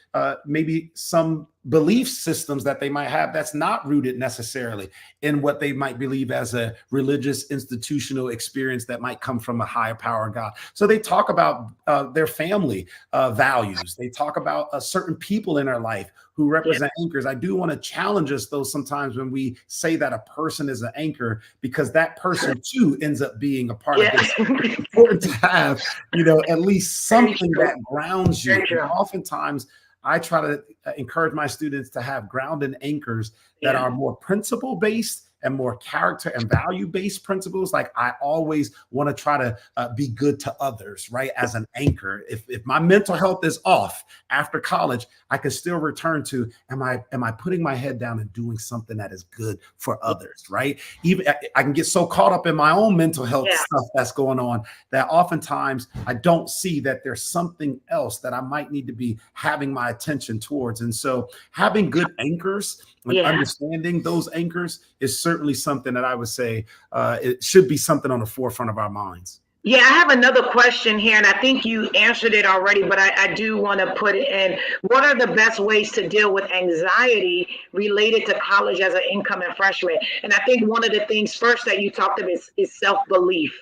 maybe some belief systems that they might have that's not rooted necessarily in what they might believe as a religious institutional experience that might come from a higher power God. So they talk about their family values. They talk about certain people in our life who represent anchors. I do want to challenge us though sometimes when we say that a person is an anchor, because that person too ends up being a part of this. It's important to have, at least something that grounds you. And oftentimes I try to encourage my students to have grounded anchors that are more principle based and more character and value based principles. Like I always want to try to be good to others, right? As an anchor. If my mental health is off after college, I can still return to, am I putting my head down and doing something that is good for others, right? Even I can get so caught up in my own mental health stuff that's going on that oftentimes I don't see that there's something else that I might need to be having my attention towards. And so having good anchors and understanding those anchors is certainly something that I would say it should be something on the forefront of our minds. Yeah, I have another question here, and I think you answered it already, but I do want to put it in. What are the best ways to deal with anxiety related to college as an incoming freshman? And I think one of the things first that you talked about is self-belief,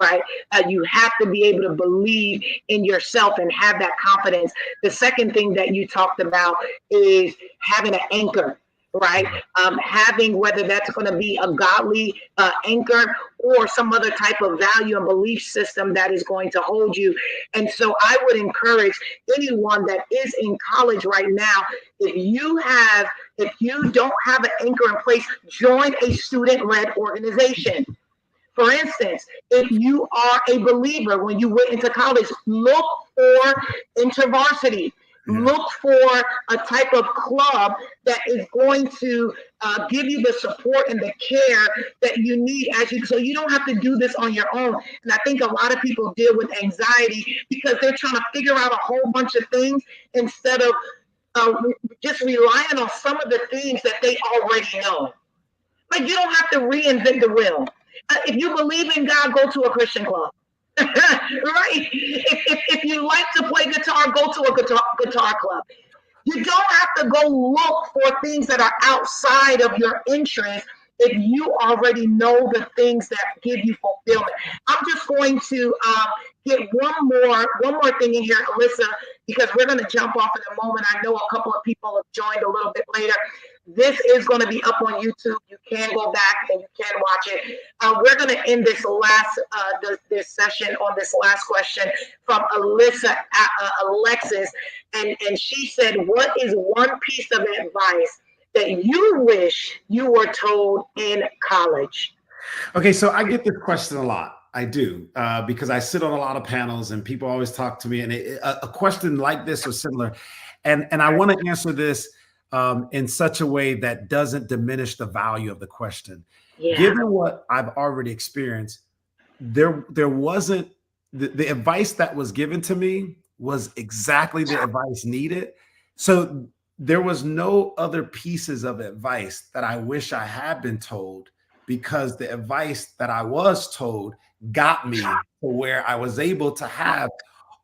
right? You have to be able to believe in yourself and have that confidence. The second thing that you talked about is having an anchor, right? Having, whether that's going to be a godly anchor or some other type of value and belief system that is going to hold you. And so I would encourage anyone that is in college right now, if you don't have an anchor in place, join a student-led organization. For instance, if you are a believer, when you went into college, look for InterVarsity. Look for a type of club that is going to give you the support and the care that you need so you don't have to do this on your own. And I think a lot of people deal with anxiety because they're trying to figure out a whole bunch of things instead of just relying on some of the things that they already know. Like, you don't have to reinvent the wheel. If you believe in God, go to a Christian club. Right? If you like to play guitar, go to a guitar club. You don't have to go look for things that are outside of your interest if you already know the things that give you fulfillment. I'm just going to get one more thing in here, Alyssa, because we're going to jump off in a moment. I know a couple of people have joined a little bit later. This is going to be up on YouTube. You can go back and you can watch it. We're going to end this this session on this last question from Alexis. And she said, what is one piece of advice that you wish you were told in college? Okay, so I get this question a lot. I do, because I sit on a lot of panels and people always talk to me, and a question like this or similar. And I want to answer this in such a way that doesn't diminish the value of the question. Given what I've already experienced, there wasn't the advice that was given to me was exactly the advice needed. So there was no other pieces of advice that I wish I had been told, because the advice that I was told got me to where I was able to have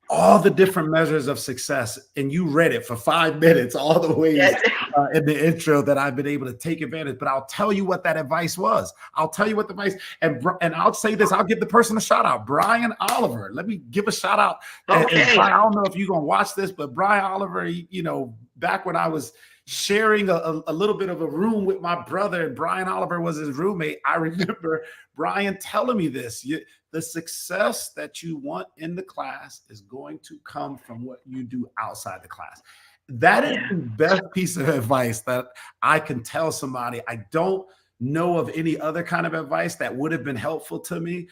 all the different measures of success. And you read it for 5 minutes, all the ways in the intro that I've been able to take advantage. But I'll tell you what that advice was. I'll tell you what the advice, and I'll say this, I'll give the person a shout out, Brian Oliver. Let me give a shout out. Okay. And Brian, I don't know if you're going to watch this, but Brian Oliver, back when I was sharing a little bit of a room with my brother, and Brian Oliver was his roommate, I remember Brian telling me this: the success that you want in the class is going to come from what you do outside the class. That is the best piece of advice that I can tell somebody. I don't know of any other kind of advice that would have been helpful to me,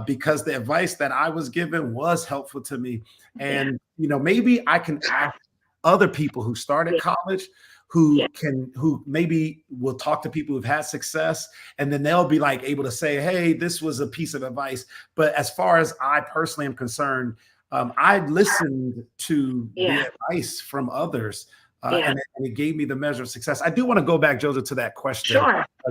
because the advice that I was given was helpful to me. And, maybe I can ask other people who started college, who maybe will talk to people who've had success, and then they'll be like able to say, hey, this was a piece of advice. But as far as I personally am concerned, I listened to the advice from others, and it gave me the measure of success. I do want to go back, Joseph, to that question,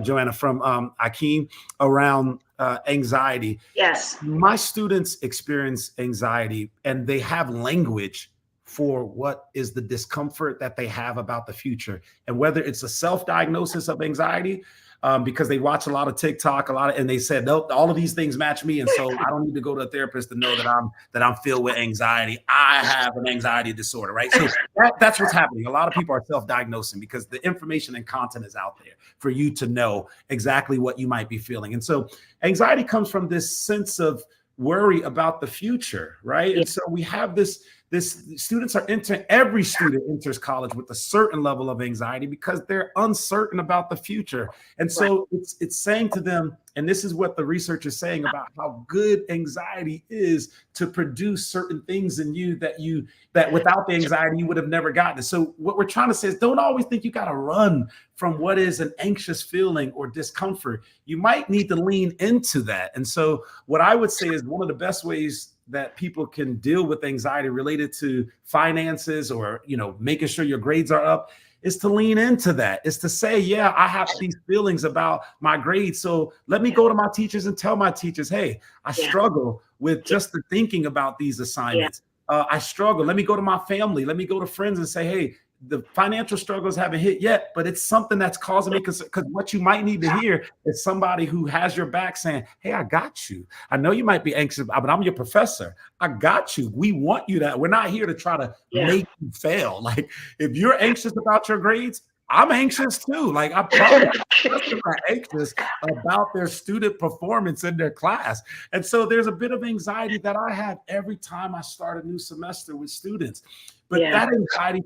Joanna, from Akeem around anxiety. Yes. My students experience anxiety, and they have language for what is the discomfort that they have about the future. And whether it's a self-diagnosis of anxiety, because they watch a lot of TikTok, and they said, nope, all of these things match me. And so I don't need to go to a therapist to know that I'm filled with anxiety. I have an anxiety disorder, right? So that's what's happening. A lot of people are self-diagnosing because the information and content is out there for you to know exactly what you might be feeling. And so anxiety comes from this sense of worry about the future, right? And so we have this students are entering, every student enters college with a certain level of anxiety because they're uncertain about the future. And so it's saying to them, and this is what the research is saying about how good anxiety is to produce certain things in you that without the anxiety, you would have never gotten it. So what we're trying to say is don't always think you got to run from what is an anxious feeling or discomfort. You might need to lean into that. And so what I would say is one of the best ways that people can deal with anxiety related to finances or, making sure your grades are up is to lean into that, is to say, yeah, I have these feelings about my grades. So let me go to my teachers and tell my teachers, hey, I struggle with just the thinking about these assignments. I struggle. Let me go to my family. Let me go to friends and say, hey, the financial struggles haven't hit yet, but it's something that's causing me, because what you might need to hear is somebody who has your back saying, hey, I got you. I know you might be anxious, but I'm your professor. I got you. We want you to. We're not here to try to make you fail. Like if you're anxious about your grades, I'm anxious too. Like I'm probably anxious about their student performance in their class. And so there's a bit of anxiety that I have every time I start a new semester with students. But that anxiety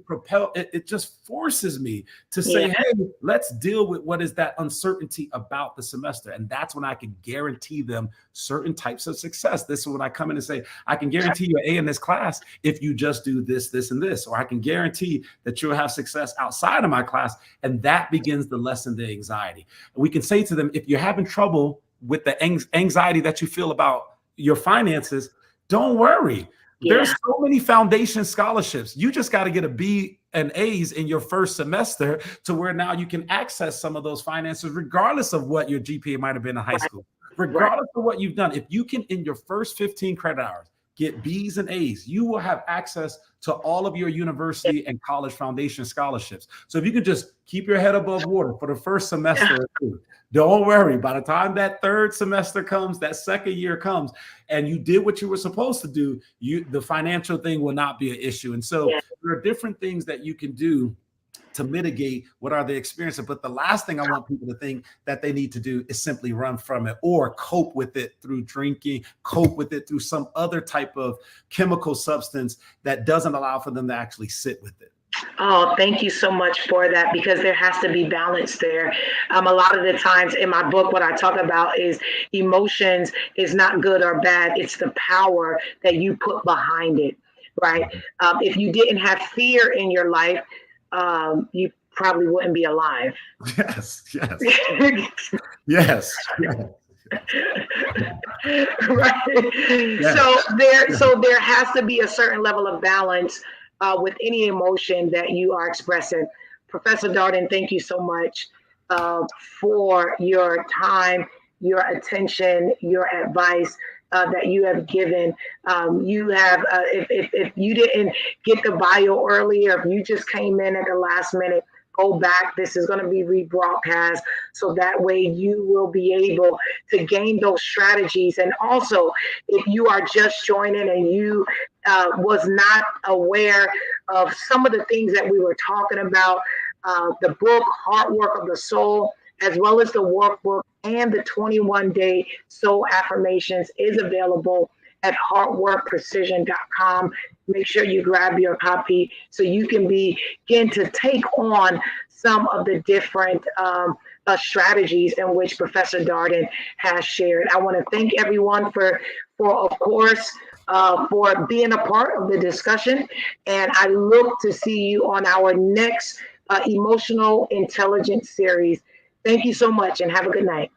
it just forces me to say, hey, let's deal with what is that uncertainty about the semester. And that's when I can guarantee them certain types of success. This is when I come in and say, I can guarantee you an A in this class if you just do this, this, and this. Or I can guarantee that you'll have success outside of my class. And that begins to lessen the anxiety. And we can say to them, if you're having trouble with the anxiety that you feel about your finances, don't worry. There's so many foundation scholarships. You just got to get a B and A's in your first semester to where now you can access some of those finances, regardless of what your GPA might have been in high school, regardless of what you've done. If you can, in your first 15 credit hours, get B's and A's, you will have access to all of your university and college foundation scholarships. So if you can just keep your head above water for the first semester or two, don't worry. By the time that third semester comes, that second year comes, and you did what you were supposed to do, the financial thing will not be an issue. And so there are different things that you can do to mitigate what are the experiences. But the last thing I want people to think that they need to do is simply run from it or cope with it through drinking, cope with it through some other type of chemical substance that doesn't allow for them to actually sit with it. Oh, thank you so much for that, because there has to be balance there. A lot of the times in my book, what I talk about is emotions is not good or bad. It's the power that you put behind it, right? If you didn't have fear in your life, you probably wouldn't be alive. Yes. Yes. Right. Yes. So there has to be a certain level of balance with any emotion that you are expressing. Professor Darden, thank you so much for your time, your attention, your advice that you have given. You have, if you didn't get the bio earlier, if you just came in at the last minute, go back. This is going to be rebroadcast, so that way you will be able to gain those strategies. And also, if you are just joining and you was not aware of some of the things that we were talking about, the book, Hard Work of the Soul, as well as the workbook and the 21-day soul affirmations is available at hardworkprecision.com. Make sure you grab your copy so you can begin to take on some of the different strategies in which Professor Darden has shared. I want to thank everyone for of course, for being a part of the discussion. And I look to see you on our next emotional intelligence series. Thank you so much and have a good night.